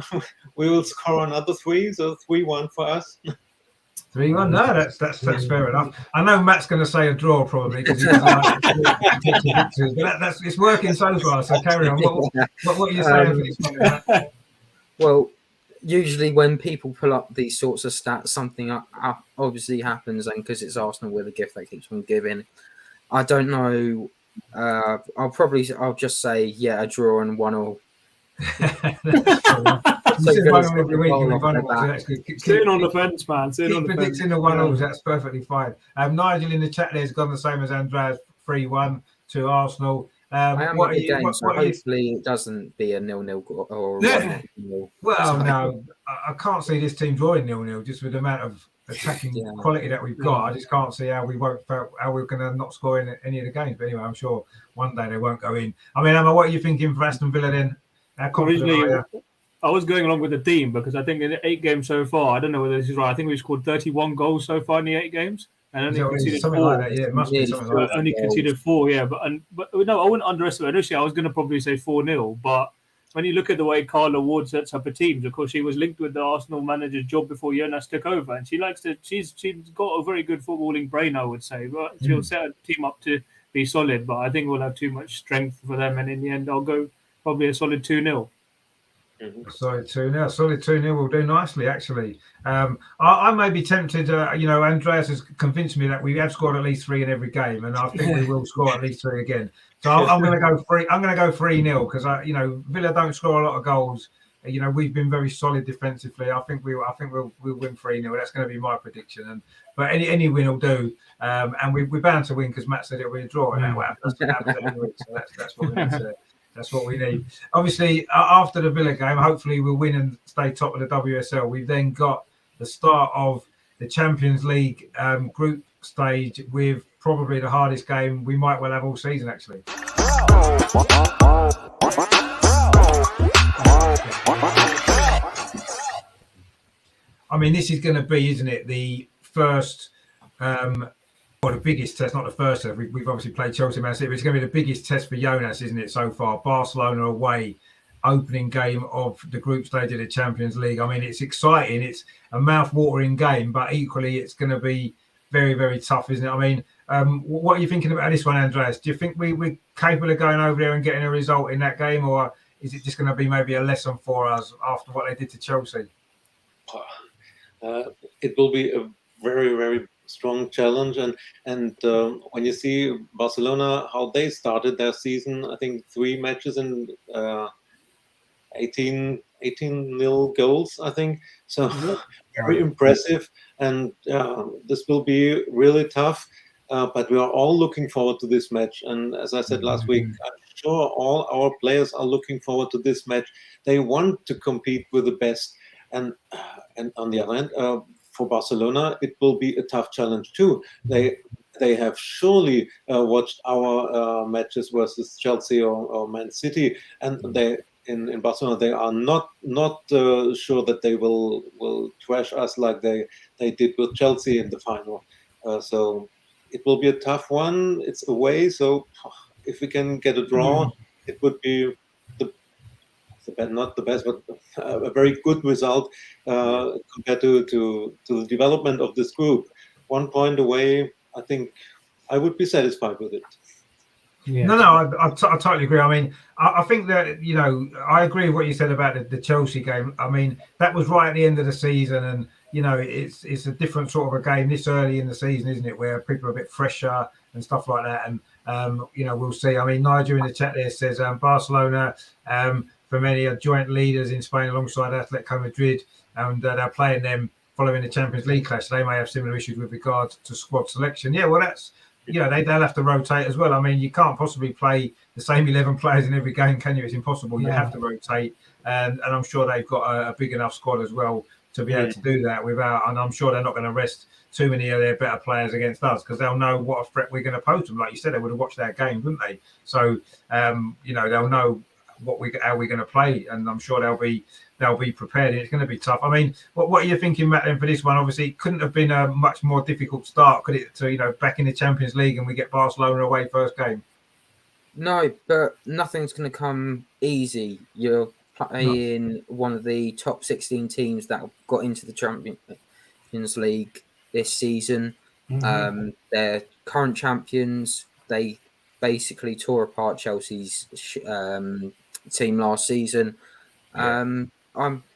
we will score another 3, so 3-1 for us. 3-1. No, that's fair enough. I know Matt's going to say a draw probably because but it's working so far. So carry on. What are you saying for this one, Matt? Well, usually when people pull up these sorts of stats, something obviously happens, and because it's Arsenal, we're the gift that keeps on giving. I don't know. I'll just say a draw and 1-1. Sitting on the fence, man. Keep predicting the 1-0s. That's perfectly fine. Nigel in the chat there has gone the same as Andreas, 3-1 to Arsenal. I am at the game, so hopefully it doesn't be a 0-0 or a 1-0. Well, no, I can't see this team drawing 0-0 just with the amount of attacking quality that we've got. I just can't see how we're going to not score in any of the games. But anyway, I'm sure one day they won't go in. I mean, Emma, what are you thinking for Aston Villa then? How confident are you? I was going along with the team because I think in the 8 games so far, I don't know whether this is right. I think we've scored 31 goals so far in the 8 games. And only conceded something 4. Like that, yeah, it must be something like that. Only conceded 4, yeah. But no, I wouldn't underestimate. Initially, I was going to probably say 4-0. But when you look at the way Carla Ward sets up her teams, of course, she was linked with the Arsenal manager's job before Jonas took over, and she's got a very good footballing brain, I would say. But she'll set a team up to be solid. But I think we'll have too much strength for them, and in the end, I'll go probably a solid 2-0. Solid 2-0 will do nicely, actually. I may be tempted. Andreas has convinced me that we have scored at least 3 in every game, and I think we will score at least 3 again. So I'm going to go 3. I'm going to go 3-0 because Villa don't score a lot of goals. We've been very solid defensively. I think we'll win 3-0. That's going to be my prediction. But any win will do. And we're bound to win because Matt said it'll be a draw, and that will happen. So that's what we need to. That's what we need. Obviously, after the Villa game, hopefully we'll win and stay top of the WSL. We've then got the start of the Champions League group stage with probably the hardest game we might well have all season, actually. I mean, this is going to be, isn't it, the first... the biggest test, not the first test. We've obviously played Chelsea, Man City, but it's going to be the biggest test for Jonas, isn't it, so far? Barcelona away, opening game of the group stage of the Champions League. I mean, it's exciting. It's a mouth-watering game, but equally it's going to be very, very tough, isn't it? I mean, what are you thinking about this one, Andreas? Do you think we're capable of going over there and getting a result in that game, or is it just going to be maybe a lesson for us after what they did to Chelsea? It will be a very, very strong challenge, and when you see Barcelona, how they started their season, I think 3 matches and 18-0 goals, I think. So very impressive, and this will be really tough. But we are all looking forward to this match, and as I said last week, I'm sure all our players are looking forward to this match. They want to compete with the best, and on the other hand, for Barcelona, it will be a tough challenge too. They have surely watched our matches versus Chelsea or Man City, and they in Barcelona they are not sure that they will trash us like they did with Chelsea in the final. So it will be a tough one. It's away, so if we can get a draw, it would be not the best, but a very good result compared to the development of this group. 1 point away, I think I would be satisfied with it. Yeah. No, I totally agree. I mean, I think that, I agree with what you said about the Chelsea game. I mean, that was right at the end of the season, and, it's a different sort of a game this early in the season, isn't it, where people are a bit fresher and stuff like that. And, we'll see. I mean, Nigel in the chat there says Barcelona, for many are joint leaders in Spain alongside Atletico Madrid, and they're playing them following the Champions League clash. They may have similar issues with regards to squad selection. Yeah, well, that's, they'll have to rotate as well. I mean, you can't possibly play the same 11 players in every game, can you? It's impossible. You have to rotate, and I'm sure they've got a big enough squad as well to be able to do that without, and I'm sure they're not going to rest too many of their better players against us because they'll know what a threat we're going to pose them. Like you said, they would have watched our game, wouldn't they? So, they'll know how we're going to play, and I'm sure they'll be prepared. It's going to be tough. I mean, what are you thinking, Matt, then, for this one? Obviously, it couldn't have been a much more difficult start, could it, to, back in the Champions League and we get Barcelona away first game? No, but nothing's going to come easy. You're playing one of the top 16 teams that got into the Champions League this season. They're current champions. They basically tore apart Chelsea's team last season. I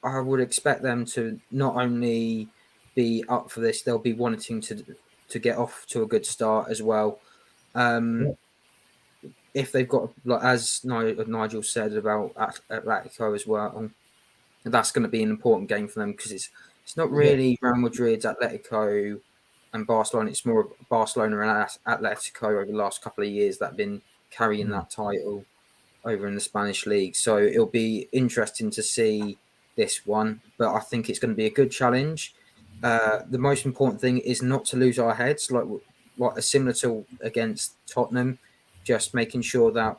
would expect them to not only be up for this, they'll be wanting to get off to a good start as well. If they've got, as Nigel said about Atletico as well, that's going to be an important game for them because it's not really Real Madrid, Atletico and Barcelona. It's more Barcelona and Atletico over the last couple of years that have been carrying that title over in the Spanish league. So it'll be interesting to see this one, but I think it's going to be a good challenge. The most important thing is not to lose our heads, like similar to against Tottenham, just making sure that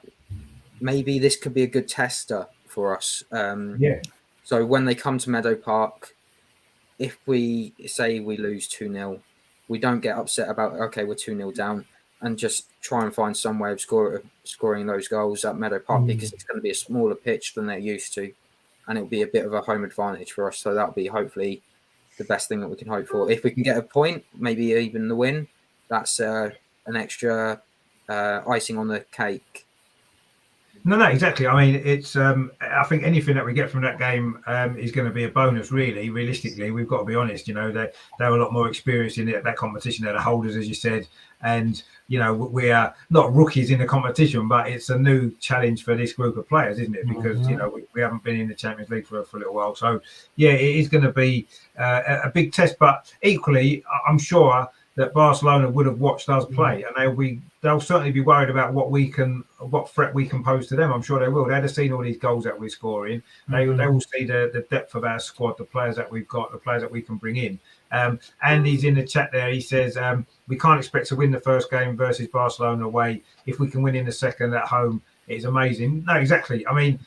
maybe this could be a good tester for us. So when they come to Meadow Park, if we say we lose 2-0, we don't get upset about, okay, we're 2-0 down, and just try and find some way of scoring those goals at Meadow Park, because it's going to be a smaller pitch than they're used to, and it'll be a bit of a home advantage for us. So that'll be hopefully the best thing that we can hope for. If we can get a point, maybe even the win, that's an extra icing on the cake. No, exactly. I mean, it's. I think anything that we get from that game is going to be a bonus. Really, realistically, we've got to be honest. You know, they're a lot more experienced in that competition. They're the holders, as you said, and you know, we are not rookies in the competition, but it's a new challenge for this group of players, isn't it? Because you know, we haven't been in the Champions League for a little while. So yeah, it is going to be a big test. But equally, I'm sure that Barcelona would have watched us play, and they'll certainly be worried about what threat we can pose to them. I'm sure they will. They'd have seen all these goals that we're scoring. They will see the depth of our squad, the players that we've got, the players that we can bring in. Andy's in the chat there. He says we can't expect to win the first game versus Barcelona away. If we can win in the second at home, it's amazing. No, exactly. I mean,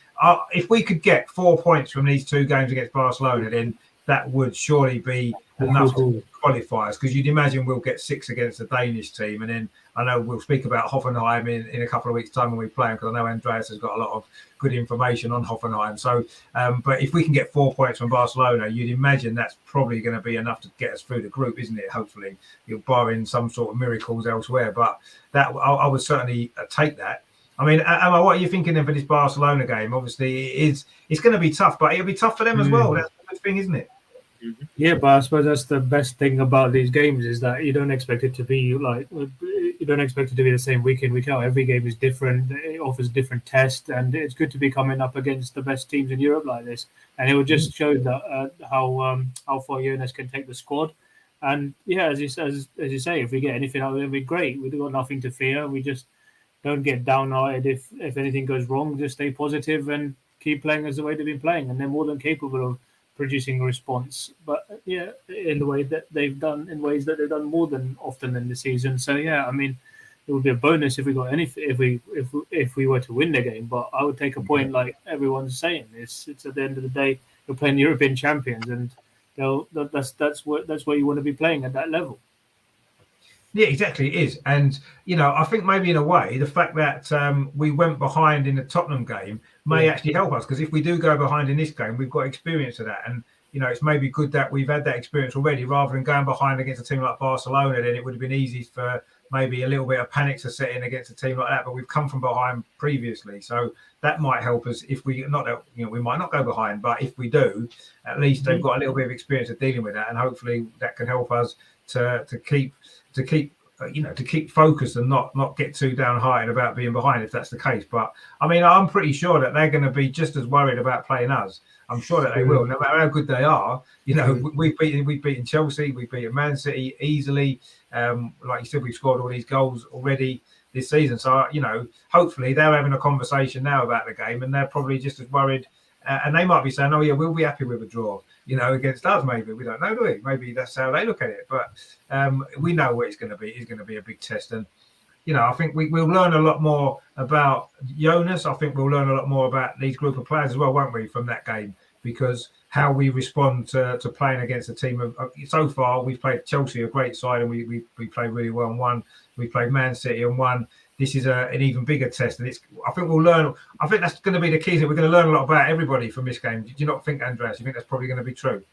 if we could get 4 points from these 2 games against Barcelona, then that would surely be enough to qualify us, because you'd imagine we'll get 6 against the Danish team, and then I know we'll speak about Hoffenheim in a couple of weeks' time when we play them, because I know Andreas has got a lot of good information on Hoffenheim. So, but if we can get 4 points from Barcelona, you'd imagine that's probably going to be enough to get us through the group, isn't it? Hopefully, you're barring some sort of miracles elsewhere, but that I would certainly take that. I mean, Emma, what are you thinking then for this Barcelona game? Obviously, it's going to be tough, but it'll be tough for them as well. That's the good thing, isn't it? Yeah, but I suppose that's the best thing about these games, is that you don't expect it to be the same week in, week out. Every game is different. It offers a different test, and it's good to be coming up against the best teams in Europe like this. And it will just show that how far Jonas can take the squad. And yeah, as you say, if we get anything out of it, it'll be great. We've got nothing to fear. We just don't get downhearted if anything goes wrong. Just stay positive and keep playing as the way they've been playing, and they're more than capable of producing a response, but yeah, in the way that they've done, in ways that they've done more than often in the season. So yeah, I mean, it would be a bonus if we got anything, if we were to win the game. But I would take a point, like everyone's saying. It's at the end of the day, you're playing European champions, and that's where you want to be playing at that level. Yeah, exactly, it is. And, you know, I think maybe in a way, the fact that we went behind in the Tottenham game may actually help us, because if we do go behind in this game, we've got experience of that. And, you know, it's maybe good that we've had that experience already, rather than going behind against a team like Barcelona. Then it would have been easy for maybe a little bit of panic to set in against a team like that. But we've come from behind previously. So that might help us if we we might not go behind. But if we do, at least they've got a little bit of experience of dealing with that. And hopefully that can help us to keep focused and not get too downhearted about being behind, if that's the case. But I mean, I'm pretty sure that they're going to be just as worried about playing us. I'm sure that they will, no matter how good they are. You know, we've beaten Chelsea, we've beaten Man City easily. Like you said, we've scored all these goals already this season. So, you know, hopefully they're having a conversation now about the game, and they're probably just as worried. And they might be saying, "Oh yeah, we'll be happy with a draw." You know, against us, maybe. We don't know, do we? Maybe that's how they look at it. But we know what it's going to be. It's going to be a big test. And, you know, I think we'll learn a lot more about Jonas. I think we'll learn a lot more about these group of players as well, won't we, from that game? Because how we respond to playing against a team of, so far, we've played Chelsea, a great side, and we played really well and won. We played Man City and won. This is an even bigger test, and I think we'll learn. I think that's going to be the key. That we're going to learn a lot about everybody from this game. Do you not think, Andreas? You think that's probably going to be true?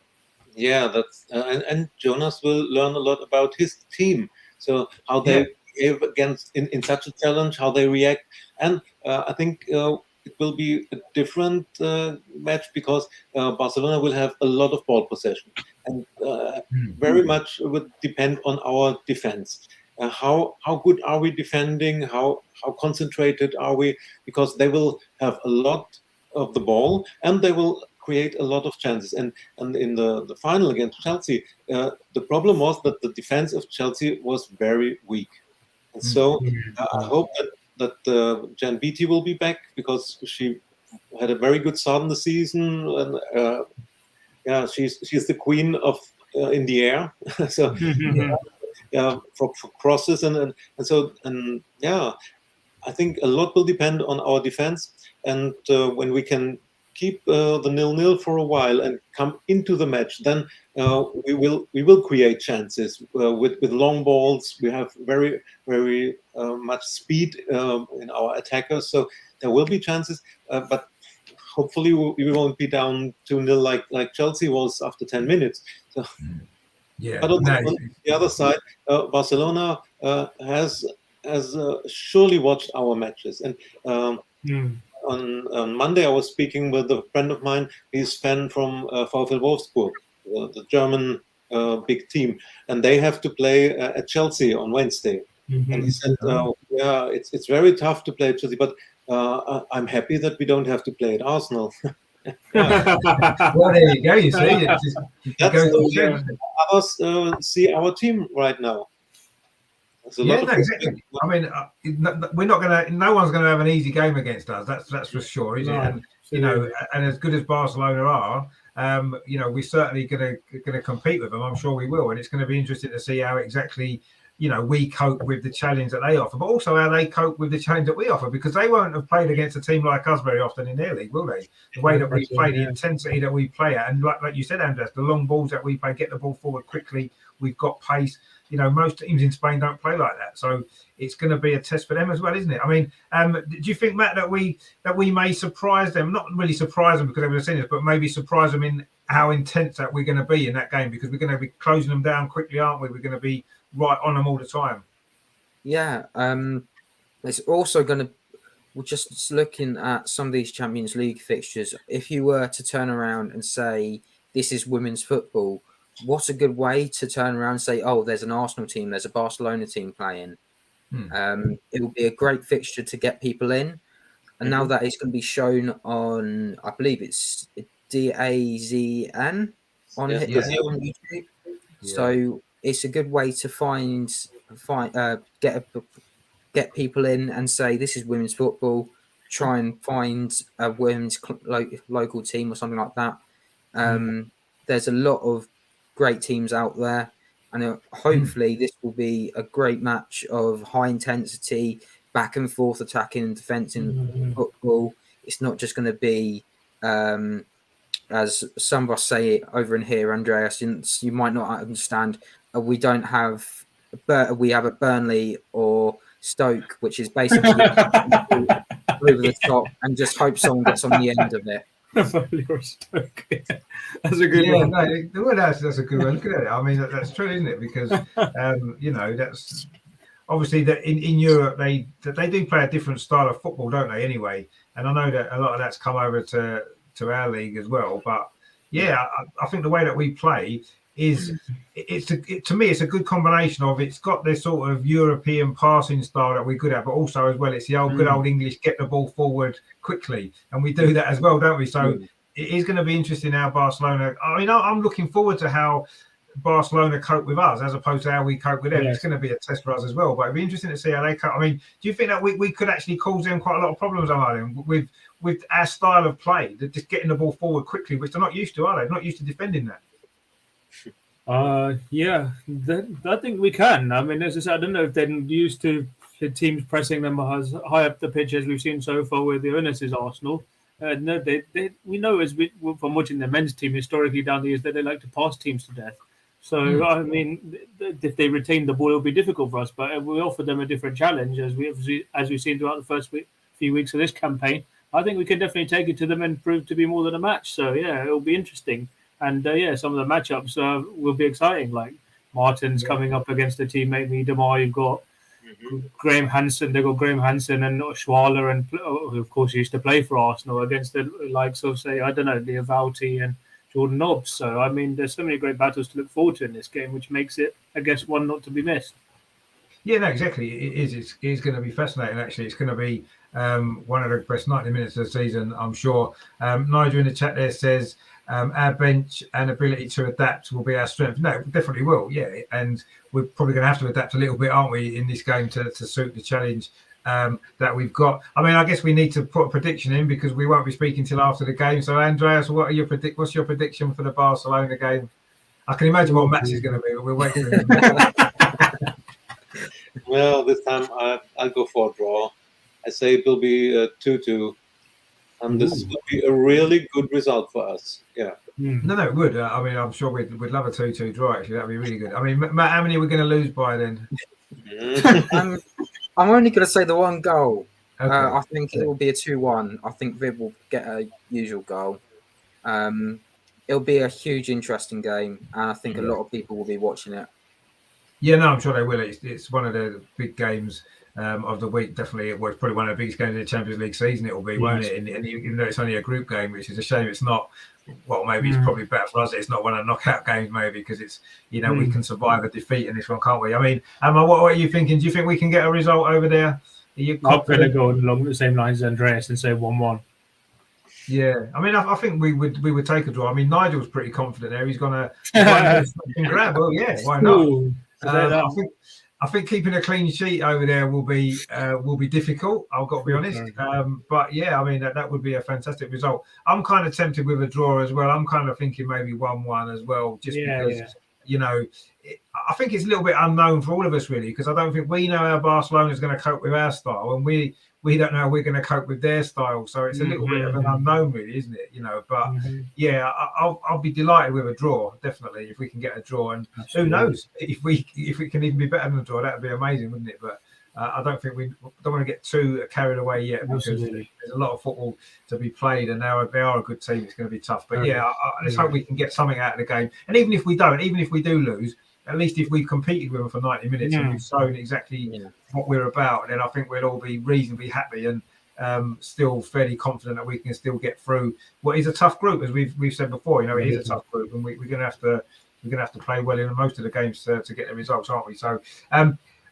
Yeah, that's and Jonas will learn a lot about his team. So how they behave against in such a challenge, how they react, and I think it will be a different match, because Barcelona will have a lot of ball possession, and very much would depend on our defense. How good are we defending? How concentrated are we? Because they will have a lot of the ball, and they will create a lot of chances. And in the final against Chelsea, the problem was that the defense of Chelsea was very weak. And so I hope that that Jan Beattie will be back because she had a very good start in the season, and she's the queen of in the air. So for crosses and I think a lot will depend on our defense, and when we can keep the 0-0 for a while and come into the match, then we will create chances with long balls. We have very much speed in our attackers, so there will be chances, but hopefully we won't be down 2-0 like Chelsea was after 10 minutes. So, but on the other side, Barcelona has surely watched our matches, and on Monday I was speaking with a friend of mine. He's fan from VfL Wolfsburg, the German big team, and they have to play at Chelsea on Wednesday. And he said, it's very tough to play at Chelsea, but I'm happy that we don't have to play at Arsenal. Well, there you go. You see, others see our team right now. Exactly. I mean, we're not going to. No one's going to have an easy game against us. That's for sure, isn't it? And and as good as Barcelona are, we're certainly going to compete with them. I'm sure we will, and it's going to be interesting to see how exactly we cope with the challenge that they offer, but also how they cope with the challenge that we offer, because they won't have played against a team like us very often in their league, will they? The way that we play, the intensity that we play at, and like you said, Andres, the long balls that we play, get the ball forward quickly. We've got pace. Most teams in Spain don't play like that, so it's going to be a test for them as well, isn't it? I mean, do you think, Matt, that we may surprise them? Not really surprise them because they would have seen this, but maybe surprise them in how intense that we're going to be in that game, because we're going to be closing them down quickly, aren't we? We're going to be right on them all the time. Yeah, it's also going to. We're just looking at some of these Champions League fixtures. If you were to turn around and say this is women's football, what a good way to turn around and say, oh, there's an Arsenal team, there's a Barcelona team playing. It will be a great fixture to get people in. And now that it's going to be shown on, I believe it's DAZN on YouTube. Yeah. So it's a good way to get people in and say this is women's football. Try and find a women's local team or something like that. There's a lot of great teams out there, and hopefully this will be a great match of high intensity, back and forth attacking and defending football. It's not just going to be as some of us say over in here, Andreas, you might not understand, we have a Burnley or Stoke, which is basically over the top and just hope someone gets on the end of it. That's a good one. That's a good one. Look at it. I mean, that's true, isn't it? Because that's obviously that in Europe they do play a different style of football, don't they? Anyway, and I know that a lot of that's come over to our league as well. But I think the way that we play is to me it's a good combination of, it's got this sort of European passing style that we're good at, but also as well it's the good old English get the ball forward quickly, and we do that as well, don't we? So it is going to be interesting how Barcelona. I mean, I'm looking forward to how Barcelona cope with us as opposed to how we cope with them. It's going to be a test for us as well, but it'd be interesting to see how they cope. I mean, do you think that we could actually cause them quite a lot of problems, with our style of play, just getting the ball forward quickly, which they're not used to, are they? They're not used to defending that. I think we can. I mean, as I said, I don't know if they're used to the teams pressing them as high up the pitch as we've seen so far with the Ernest's Arsenal. No, we know from watching the men's team historically down the years that they like to pass teams to death. So I mean, if they retain the ball, it'll be difficult for us. But we offer them a different challenge, as we've seen throughout the first few weeks of this campaign. I think we can definitely take it to them and prove to be more than a match. So it'll be interesting. And some of the matchups will be exciting. Like Martin's coming up against a teammate Miedemar. You've got Graham Hansen. They've got Graham Hansen and Schwaller, and who of course used to play for Arsenal, against the likes of, say, I don't know, Leovalti and Jordan Nobbs. So I mean, there's so many great battles to look forward to in this game, which makes it, I guess, one not to be missed. Yeah, no, exactly. It is. It's going to be fascinating. Actually, it's going to be one of the best 90 minutes of the season, I'm sure. Nigel in the chat there says, our bench and ability to adapt will be our strength. No, definitely will, and we're probably going to have to adapt a little bit, aren't we, in this game to suit the challenge that we've got. I mean, I guess we need to put a prediction in because we won't be speaking till after the game. So, Andreas, what's your prediction for the Barcelona game? I can imagine what Matt's is going to be, but we'll wait for him. Well, this time I'll go for a draw. I say it will be 2-2. And this would be a really good result for us. Yeah. No, it would. I mean, I'm sure we'd love a 2-2 draw, actually. That'd be really good. I mean, Matt, how many are we going to lose by then? I'm only going to say the one goal. Okay. I think it will be a 2-1. I think Viv will get a usual goal. It'll be a huge, interesting game, and I think a lot of people will be watching it. Yeah, no, I'm sure they will. It's one of the big games of the week. Definitely, it's probably one of the biggest games of the Champions League season. It will be, won't it? And even though it's only a group game, which is a shame, it's not. Well, maybe it's probably better for us. It's not one of the knockout games, maybe, because it's we can survive a defeat in this one, can't we? I mean, Emma, what are you thinking? Do you think we can get a result over there? I'm going to go along the same lines as Andreas and say 1-1. Yeah, I mean, I think we would take a draw. I mean, Nigel's pretty confident there. He's gonna grab. Well, yeah, why not? I think keeping a clean sheet over there will be difficult. I've got to be honest. But yeah, I mean that would be a fantastic result. I'm kind of tempted with a draw as well. I'm kind of thinking maybe 1-1 as well, just because I think it's a little bit unknown for all of us really, because I don't think we know how Barcelona is going to cope with our style, and we don't know how we're going to cope with their style. So it's a little bit of an unknown, really, isn't it? But yeah, I'll be delighted with a draw, definitely, if we can get a draw. And who knows if it can even be better than a draw, that would be amazing, wouldn't it? But I don't think we don't want to get too carried away yet, because there's a lot of football to be played, and they are a good team. It's going to be tough. But yeah, let's hope we can get something out of the game. And even if we do lose, at least if we've competed with them for 90 minutes and we've shown exactly what we're about, then I think we'll all be reasonably happy and still fairly confident that we can still get through what is a tough group, as we've said before. It is a tough group, and we're going to have to play well in most of the games to get the results, aren't we? So,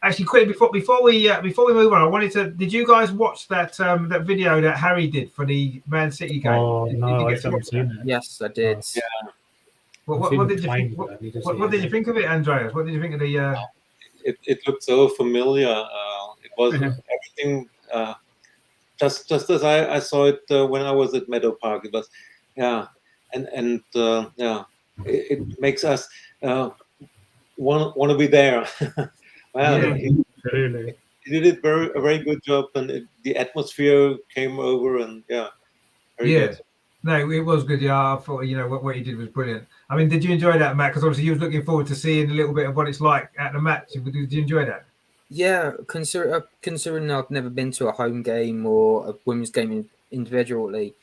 actually, quickly before we move on, I wanted to. Did you guys watch that video that Harry did for the Man City game? Oh no, I haven't seen it. Yes, I did. Yeah. What did you think? What did you think of it, Andreas? What did you think of the? It looked so familiar. It was everything just as I saw it when I was at Meadow Park. It was it makes us want to be there. He did a very good job, and the atmosphere came over, and very good. No, it was good. Yeah, I thought what he did was brilliant. I mean, did you enjoy that, Matt? Because obviously you was looking forward to seeing a little bit of what it's like at the match. Did you enjoy that? Yeah, considering I've never been to a home game or a women's game individually,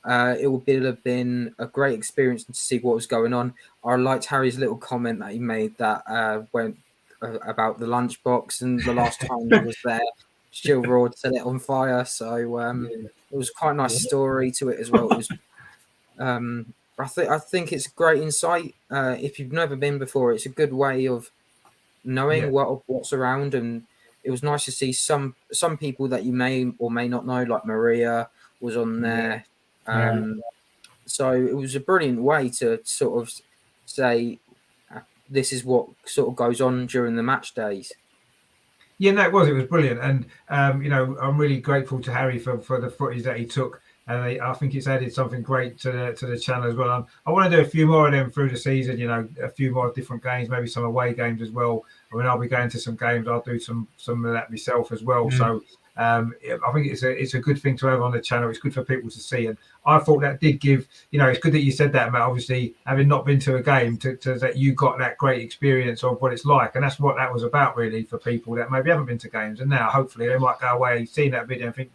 it would have been a great experience to see what was going on. I liked Harry's little comment that he made that went about the lunchbox, and the last time he was there, still roared, set it on fire. So it was quite a nice story to it as well. It was. I think it's great insight. If you've never been before, it's a good way of knowing what's around, and it was nice to see some people that you may or may not know, like Maria was on there. So it was a brilliant way to sort of say this is what sort of goes on during the match days. Yeah, no, it was brilliant, and I'm really grateful to Harry for the footage that he took. And I think it's added something great to the channel as well. I want to do a few more of them through the season, a few more different games, maybe some away games as well. I mean, I'll be going to some games. I'll do some of that myself as well. So I think it's a good thing to have on the channel. It's good for people to see. And I thought that did give, it's good that you said that, Matt, obviously, having not been to a game, to that you got that great experience of what it's like. And that's what that was about, really, for people that maybe haven't been to games. And now, hopefully, they might go away, seeing that video and think,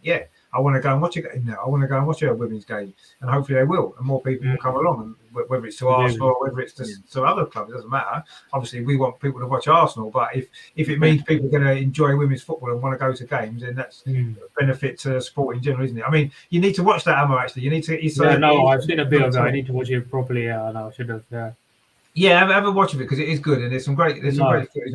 I want to go and watch a game now. I want to go and watch a women's game, and hopefully they will, and more people will come along. And whether it's to Arsenal or whether it's to other clubs, it doesn't matter. Obviously, we want people to watch Arsenal, but if it means people are going to enjoy women's football and want to go to games, then that's a benefit to sport in general, isn't it? I mean, you need to watch that, Emma. Actually, you need to. I've seen a bit of it. I need to watch it properly. I should have. Yeah, have a watch of it because it is good, and there's some great footage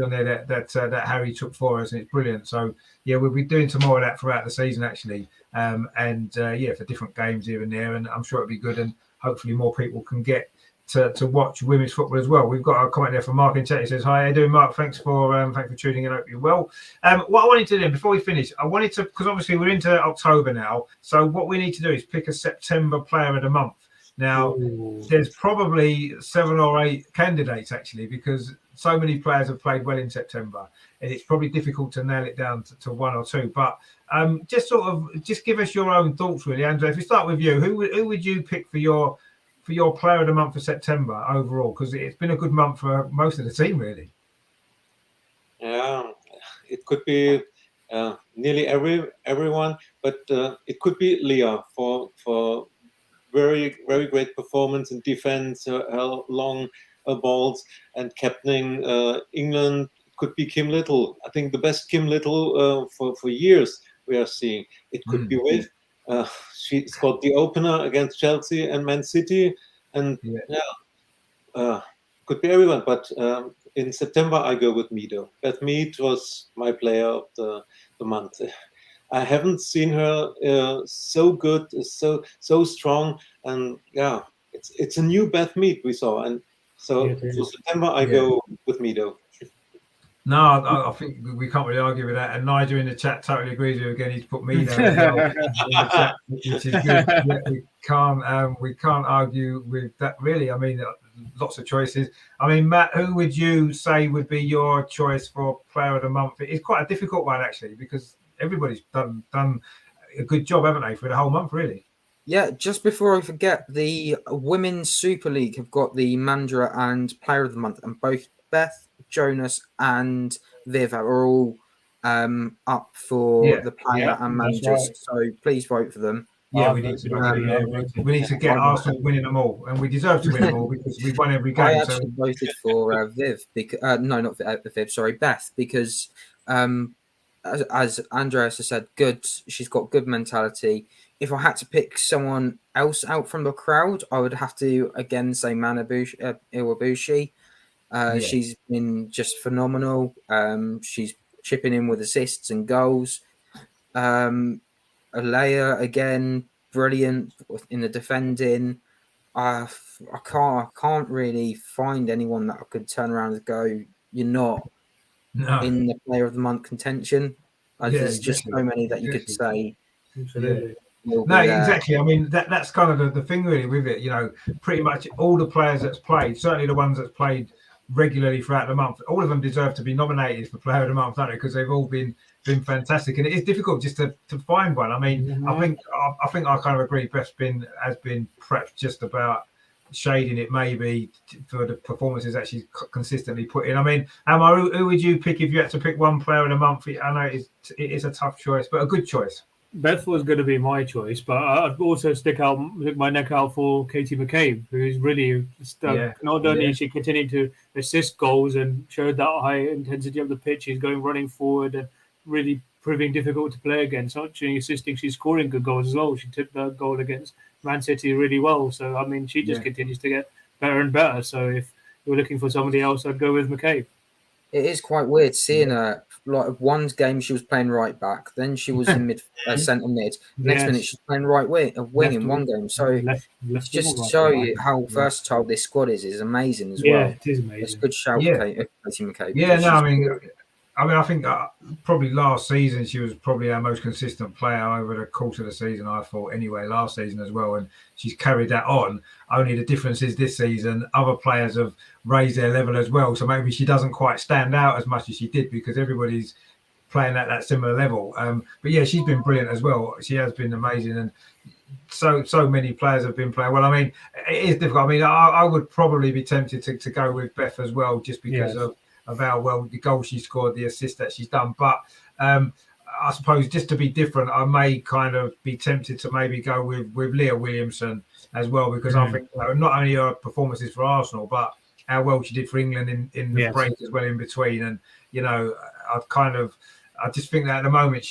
on there that Harry took for us, and it's brilliant. So yeah, we'll be doing some more of that throughout the season, actually, for different games here and there, and I'm sure it'll be good, and hopefully more people can get to watch women's football as well. We've got a comment there from Mark in chat. He says, "Hi, how you doing, Mark? Thanks for tuning in. I hope you're well." What I wanted to do before we finish, I wanted to, because obviously we're into October now, so what we need to do is pick a September player of the month. Now, there's probably 7 or 8 candidates actually, because so many players have played well in September, and it's probably difficult to nail it down to 1 or 2. But just give us your own thoughts, really, Andrew. If we start with you, who would you pick for your player of the month for September overall? Because it's been a good month for most of the team, really. Yeah, it could be nearly everyone, but it could be Leah for very, very great performance in defense, her long balls, and captaining England. It could be Kim Little. I think the best Kim Little for years we are seeing. It could be Wave. She scored the opener against Chelsea and Man City, and could be everyone. But in September, I go with Mido. Beth Mead was my player of the month. I haven't seen her so good, so strong, and it's a new Beth Mead we saw, and so for September I go with Mido. No, I think we can't really argue with that. And Nigel in the chat totally agrees with you again. He's put Mido as well in the chat, which is good. Yeah, we can't argue with that, really. I mean, lots of choices. I mean, Matt, who would you say would be your choice for player of the month? It's quite a difficult one actually, because everybody's done a good job, haven't they, for the whole month, really? Yeah, just before I forget, the Women's Super League have got the Mandra and Player of the Month, and both Beth, Jonas, and Viv are all up for the player and managers. Right. So please vote for them. Yeah, we need to get Arsenal winning them all, and we deserve to win them all because we've won every game. I actually voted for Viv, because no, not Viv, sorry, Beth, because as Andreas has said, good. She's got good mentality. If I had to pick someone else out from the crowd, I would have to again say Iwabushi. She's been just phenomenal. She's chipping in with assists and goals. Alea again, brilliant in the defending. I can't really find anyone that I could turn around and go, you're not in the player of the month contention. There's just so many that you could say. Absolutely. No, exactly. I mean, that's kind of the thing really with it. You know, pretty much all the players that's played, certainly the ones that's played regularly throughout the month, all of them deserve to be nominated for player of the month, don't they? Because they've all been fantastic, and it is difficult just to find one. I mean, I think I kind of agree. Beth's has been perhaps just about shading it maybe for the performances that she's consistently put in. I mean, Amar, who would you pick if you had to pick one player of the month? I know it is a tough choice, but a good choice. Beth was going to be my choice, but I'd also stick my neck out for Katie McCabe, who's really not only is she continuing to assist goals and showed that high intensity of the pitch, she's going running forward and really proving difficult to play against. Not only assisting, she's scoring good goals as well. She took the goal against Man City really well. So, I mean, she just continues to get better and better. So if you're looking for somebody else, I'd go with McCabe. It is quite weird seeing her. Like one game she was playing right back, then she was in centre mid. Next minute she's playing right wing in one game. So left just to show you how versatile this squad is amazing as well. Yeah, it is amazing. It's a good shout, Katie McCabe. Yeah, no, I think probably last season she was probably our most consistent player over the course of the season, I thought anyway, last season as well, and she's carried that on. Only the difference is this season other players have raised their level as well, so maybe she doesn't quite stand out as much as she did because everybody's playing at that similar level. But yeah, she's been brilliant as well. She has been amazing, and so many players have been playing well. I mean, it is difficult. I mean, I would probably be tempted to go with Beth as well, just because of how well the goal she scored, the assist that she's done. But I suppose just to be different, I may kind of be tempted to maybe go with Leah Williamson as well, because I think not only her performances for Arsenal, but how well she did for England in the break as well in between. And, you know, I just think that at the moment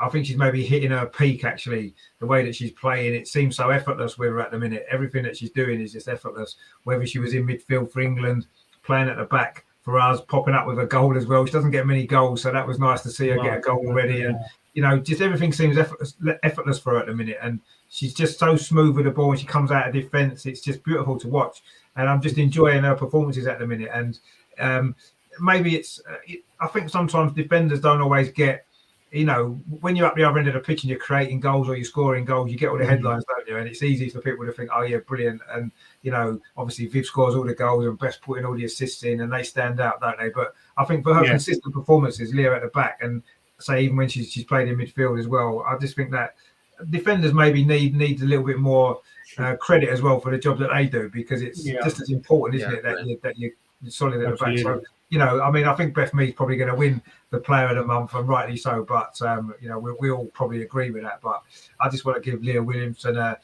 I think she's maybe hitting her peak, actually, the way that she's playing. It seems so effortless with her at the minute. Everything that she's doing is just effortless, whether she was in midfield for England, playing at the back for us, popping up with a goal as well. She doesn't get many goals, so that was nice to see her get a goal already. And, just everything seems effortless for her at the minute, and she's just so smooth with the ball. When she comes out of defence, it's just beautiful to watch, and I'm just enjoying her performances at the minute. And maybe I think sometimes defenders don't always get, when you're up the other end of the pitch and you're creating goals or you're scoring goals, you get all the headlines, don't you? And it's easy for people to think, oh yeah, brilliant. And obviously Viv scores all the goals and Beth's putting all the assists in, and they stand out, don't they? But I think for her consistent performances, Leah at the back, and say even when she's played in midfield as well, I just think that defenders maybe need a little bit more credit as well for the job that they do, because it's just as important, isn't it, that you're solid at the back. So I think Beth Mead's probably going to win the Player of the Month, and rightly so. But we all probably agree with that. But I just want to give Leah Williamson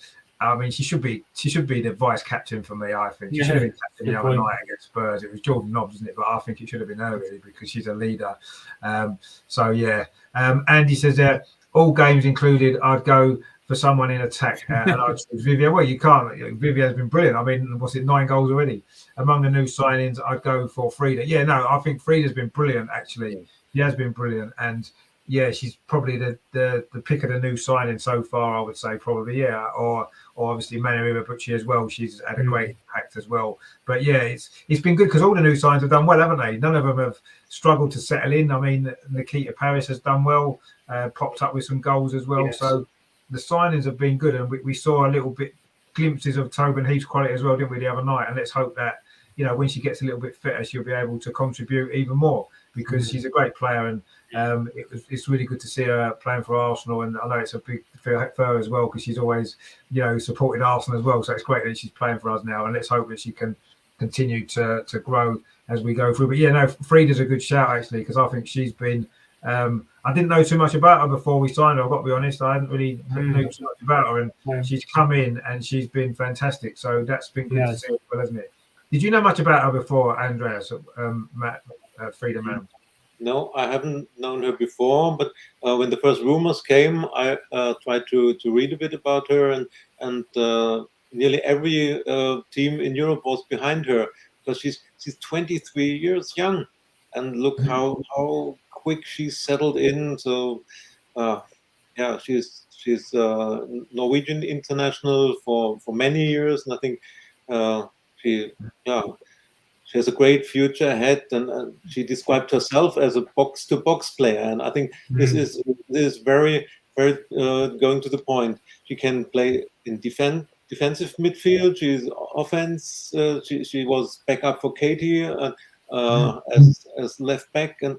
she should be the vice captain for me. I think she should have been captain the other night against Spurs. It was Jordan Nobbs, isn't it? But I think it should have been her really, because she's a leader. Andy says all games included, I'd go for someone in attack. And I'd choose Vivian. Well, you can't. Vivian's been brilliant. I mean, what's it, 9 goals already? Among the new signings, I'd go for Frida. Yeah, no, I think Frida's been brilliant, actually. She has been brilliant. And yeah, she's probably the pick of the new signing so far, I would say, probably, yeah. Or obviously Manu Iwabuchi as well. She's had a great impact as well. But yeah, it's been good because all the new signs have done well, haven't they? None of them have struggled to settle in. I mean, Nikita Paris has done well, popped up with some goals as well. Yes. So the signings have been good, and we saw a little bit glimpses of Tobin Heath's quality as well, didn't we, the other night? And let's hope that, when she gets a little bit fitter, she'll be able to contribute even more, because she's a great player, and it's really good to see her playing for Arsenal. And I know it's a big for her as well, because she's always, supported Arsenal as well. So it's great that she's playing for us now, and let's hope that she can continue to grow as we go through. But yeah, no, Frida's a good shout actually, because I think she's been. I didn't know too much about her before we signed her. I've got to be honest, I hadn't really known too much about her, and she's come in and she's been fantastic. So that's been good to see as well, hasn't it? Did you know much about her before, Andreas, Frida Mann? No, I haven't known her before, but when the first rumors came, I tried to read a bit about her, and nearly every team in Europe was behind her, because she's 23 years young, and look how quick she's settled in. So she's Norwegian international for many years, and I think she has a great future ahead, and she described herself as a box-to-box player, and I think this is very, very going to the point. She can play in defensive midfield. She's offense. She was backup for Katie as left back, and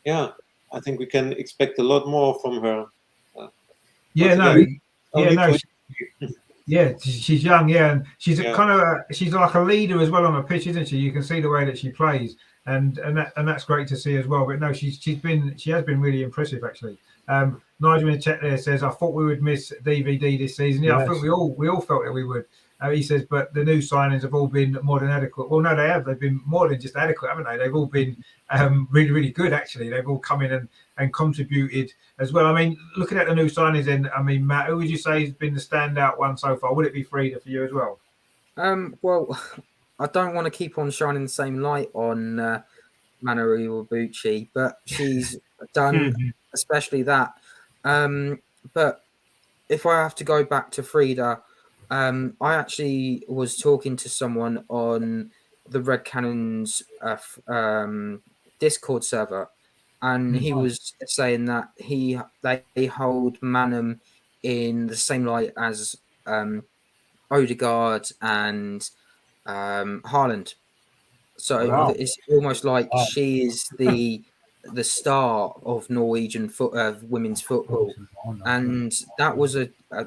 I think we can expect a lot more from her. She's young, and she's she's like a leader as well on the pitch, isn't she? You can see the way that she plays, and that's great to see as well. But no, she has been really impressive actually. Nigel in the chat there says, I thought we would miss DVD this season. Yeah, yes. I think we all felt that we would. He says, but the new signings have all been more than adequate. Well, no, they have. They've been more than just adequate, haven't they? They've all been really, really good, actually. They've all come in and contributed as well. I mean, looking at the new signings, then, I mean, Matt, who would you say has been the standout one so far? Would it be Frida for you as well? Well, I don't want to keep on shining the same light on Manu Iwabuchi, but she's done especially that. But if I have to go back to Frida, I actually was talking to someone on the Red Cannons Discord server, and he was saying that they hold Manum in the same light as Odegaard and Haaland. So it's almost like she is the star of Norwegian women's football, and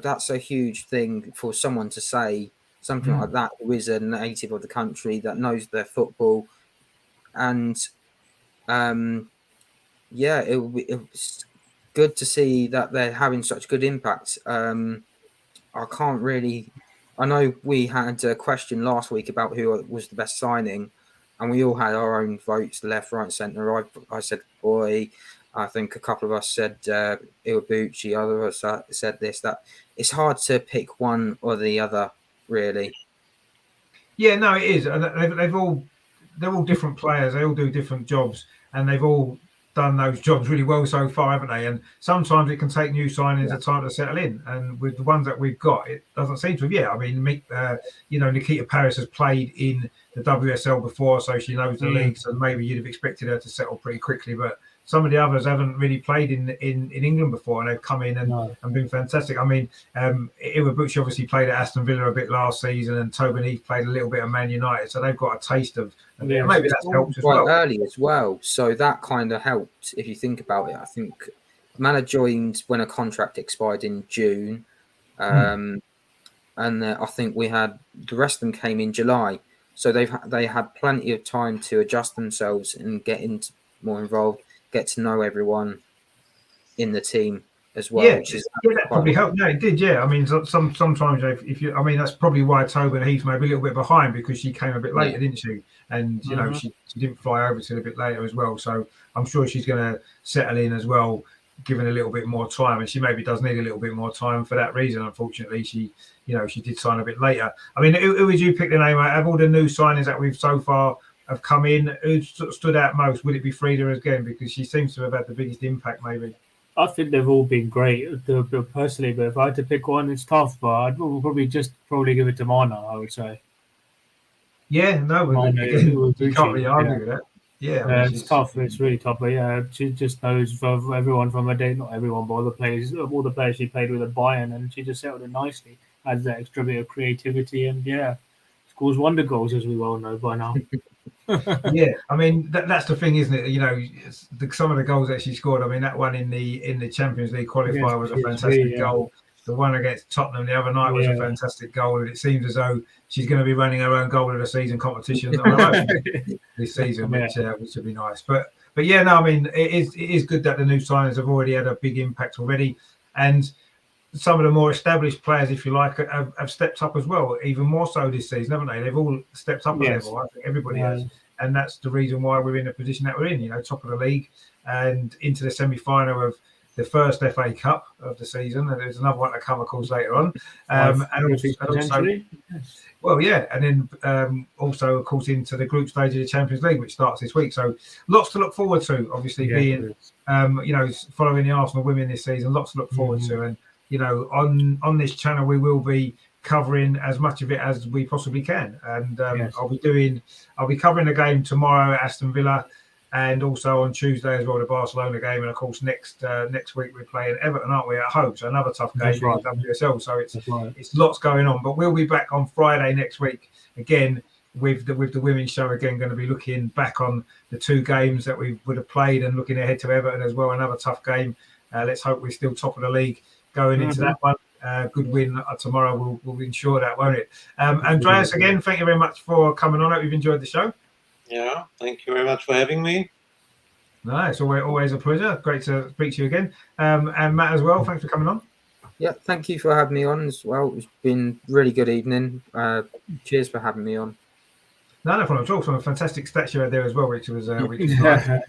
that's a huge thing for someone to say something like that, who is a native of the country that knows their football. And it's good to see that they're having such good impact. I know we had a question last week about who was the best signing, and we all had our own votes, left, right, centre. I said Boy. I think a couple of us said Iwabuchi. Others said this. That it's hard to pick one or the other, really. Yeah, no, it is. And they're all different players. They all do different jobs, and they've all done those jobs really well so far, haven't they? And sometimes it can take new signings a time to settle in. And with the ones that we've got, it doesn't seem to have. Yeah, I mean, Nikita Paris has played in the WSL before, so she knows the league. So maybe you'd have expected her to settle pretty quickly. But some of the others haven't really played in England before, and they've come in and been fantastic. I mean, Iwabuchi obviously played at Aston Villa a bit last season, and Tobin Heath played a little bit of Man United, so they've got a taste of maybe that's helped as well. Quite early as well, so that kind of helped if you think about it. I think Mana joined when a contract expired in June, and I think we had the rest of them came in July, so they had plenty of time to adjust themselves and get more involved, get to know everyone in the team as well. Yeah, that probably helped. No, it did. Yeah, I mean, sometimes if you, I mean, that's probably why Tobin Heath may be a little bit behind, because she came a bit later, didn't she? And you know, she didn't fly over till a bit later as well. So I'm sure she's going to settle in as well, given a little bit more time. And she maybe does need a little bit more time for that reason. Unfortunately, she did sign a bit later. I mean, who would you pick the name out of all the new signings that we've so far have come in? Who stood out most? Would it be Frida again, because she seems to have had the biggest impact, maybe? I think they've all been great personally, but if I had to pick one, it's tough. But I'd probably give it to Mana, I would say. Yeah, no, you can't really argue with that. Yeah, it's tough. It's really tough. But yeah, she just knows everyone from her day, not everyone, but all the players she played with at Bayern, and she just settled in nicely. Adds that extra bit of creativity, and scores wonder goals, as we well know by now. Yeah, I mean that's the thing, isn't it? You know, some of the goals that she scored. I mean, that one in the Champions League qualifier was a fantastic goal. The one against Tottenham the other night was a fantastic goal, and it seems as though she's going to be running her own goal of the season competition on her own this season, which would be nice. But yeah, no, I mean it is good that the new signings have already had a big impact already, and some of the more established players, if you like, have stepped up as well, even more so this season, haven't they? They've all stepped up a level. I think everybody has, and that's the reason why we're in the position that we're in. You know, top of the league and into the semi-final of the first FA Cup of the season, and there's another one to come, of course, later on. And then also, of course, into the group stage of the Champions League, which starts this week. So lots to look forward to. Obviously, being following the Arsenal women this season, lots to look forward to. And you know, on this channel, we will be covering as much of it as we possibly can. And I'll be covering the game tomorrow at Aston Villa, and also on Tuesday as well, the Barcelona game. And of course, next week we're playing Everton, aren't we, at home? So another tough game for WSL. So it's lots going on. But we'll be back on Friday next week again with the women's show again. Going to be looking back on the two games that we would have played and looking ahead to Everton as well. Another tough game. Let's hope we're still top of the league going into that one. Good win tomorrow will ensure that, won't it? Andreas, again, thank you very much for coming on. I hope you've enjoyed the show. Yeah, thank you very much for having me. No, it's always a pleasure. Great to speak to you again. And Matt as well, thanks for coming on. Yeah, thank you for having me on as well. It's been a really good evening. Cheers for having me on. No problem at all. Some fantastic stats you had there as well, which was Statman.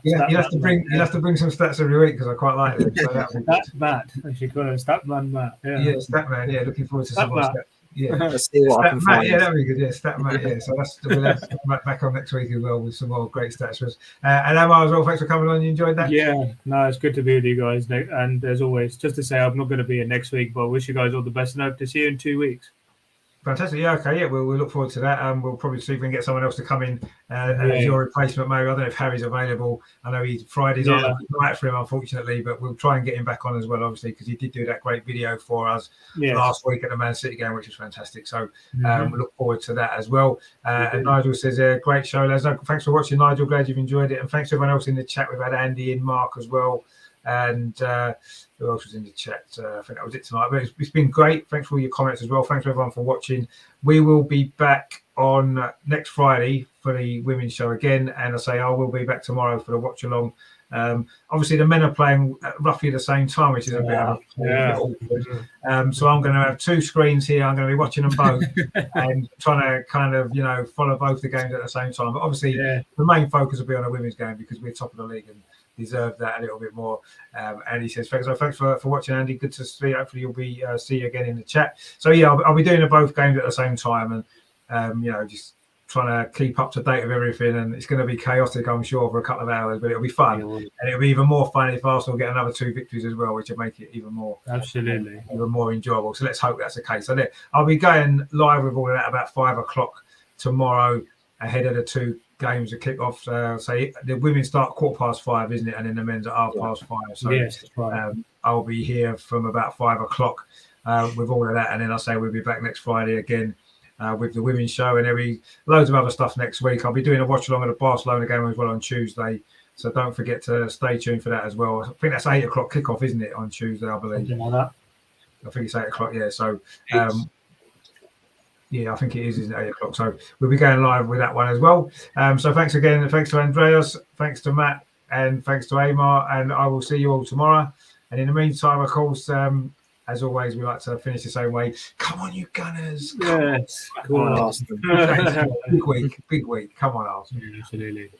You'll have to bring some stats every week, because I quite like them. So Statman, as you call it, Statman Matt. Yeah, Statman. Yeah, looking forward to some more stats. Yeah, let's see what I can find. Yeah, that'd be good. Yeah, Statman. Yeah, so we'll have back on next week as well with some more great stats for us. And Amar as well. Thanks for coming on. You enjoyed that? Yeah, no, it's good to be with you guys. And as always, just to say, I'm not going to be here next week, but I wish you guys all the best, and hope to see you in 2 weeks. Fantastic. Yeah, okay. Yeah, we'll look forward to that. We'll probably see if we can get someone else to come in as your replacement, maybe. I don't know if Harry's available. I know Friday's on a night for him, unfortunately, but we'll try and get him back on as well, obviously, because he did do that great video for us last week at the Man City game, which was fantastic. So we'll look forward to that as well. And Nigel says, great show, Les. Thanks for watching, Nigel. Glad you've enjoyed it. And thanks to everyone else in the chat. We've had Andy and Mark as well. And who else was in the chat? I think that was it tonight. But it's been great. Thanks for all your comments as well. Thanks to everyone for watching. We will be back on next Friday for the women's show again. And I will be back tomorrow for the watch along. Obviously, the men are playing at roughly the same time, which is a bit awkward. So I'm going to have two screens here. I'm going to be watching them both and trying to kind of, follow both the games at the same time. But obviously, the main focus will be on the women's game, because we're top of the league and deserve that a little bit more. And he says, thanks for watching, Andy. Good to see you. Hopefully you'll be see you again in the chat. So I'll be doing both games at the same time, and just trying to keep up to date with everything, and it's going to be chaotic, I'm sure, for a couple of hours, but it'll be fun, and it'll be even more fun if Arsenal get another 2 victories as well, which will make it even more even more enjoyable. So let's hope that's the case. So I'll be going live with all of that about 5 o'clock tomorrow ahead of the 2 games to kick off. So the women start 5:15, isn't it, and then the men's at 5:30. So yes, that's right. I'll be here from about 5 o'clock with all of that, and then I'll say we'll be back next Friday again with the women's show, and there'll be loads of other stuff next week. I'll be doing a watch along at the Barcelona game as well on Tuesday, so don't forget to stay tuned for that as well. I think that's 8 o'clock kickoff, isn't it, on Tuesday, I believe. Something like that. I think it's 8 o'clock, yeah. So yeah, I think it is, isn't it, 8 o'clock? So we'll be going live with that one as well. So thanks again, thanks to Andreas, thanks to Matt, and thanks to Amar, and I will see you all tomorrow. And in the meantime, of course, as always, we like to finish the same way. Come on, you Gunners! Yes, Come on, Arsenal. Big week. Come on, Arsenal. Yeah, absolutely.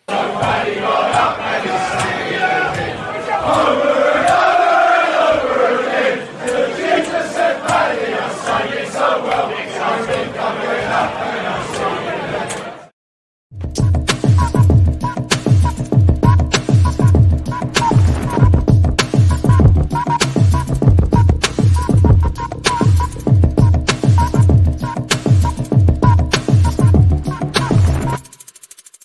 Somebody got up and he's singing.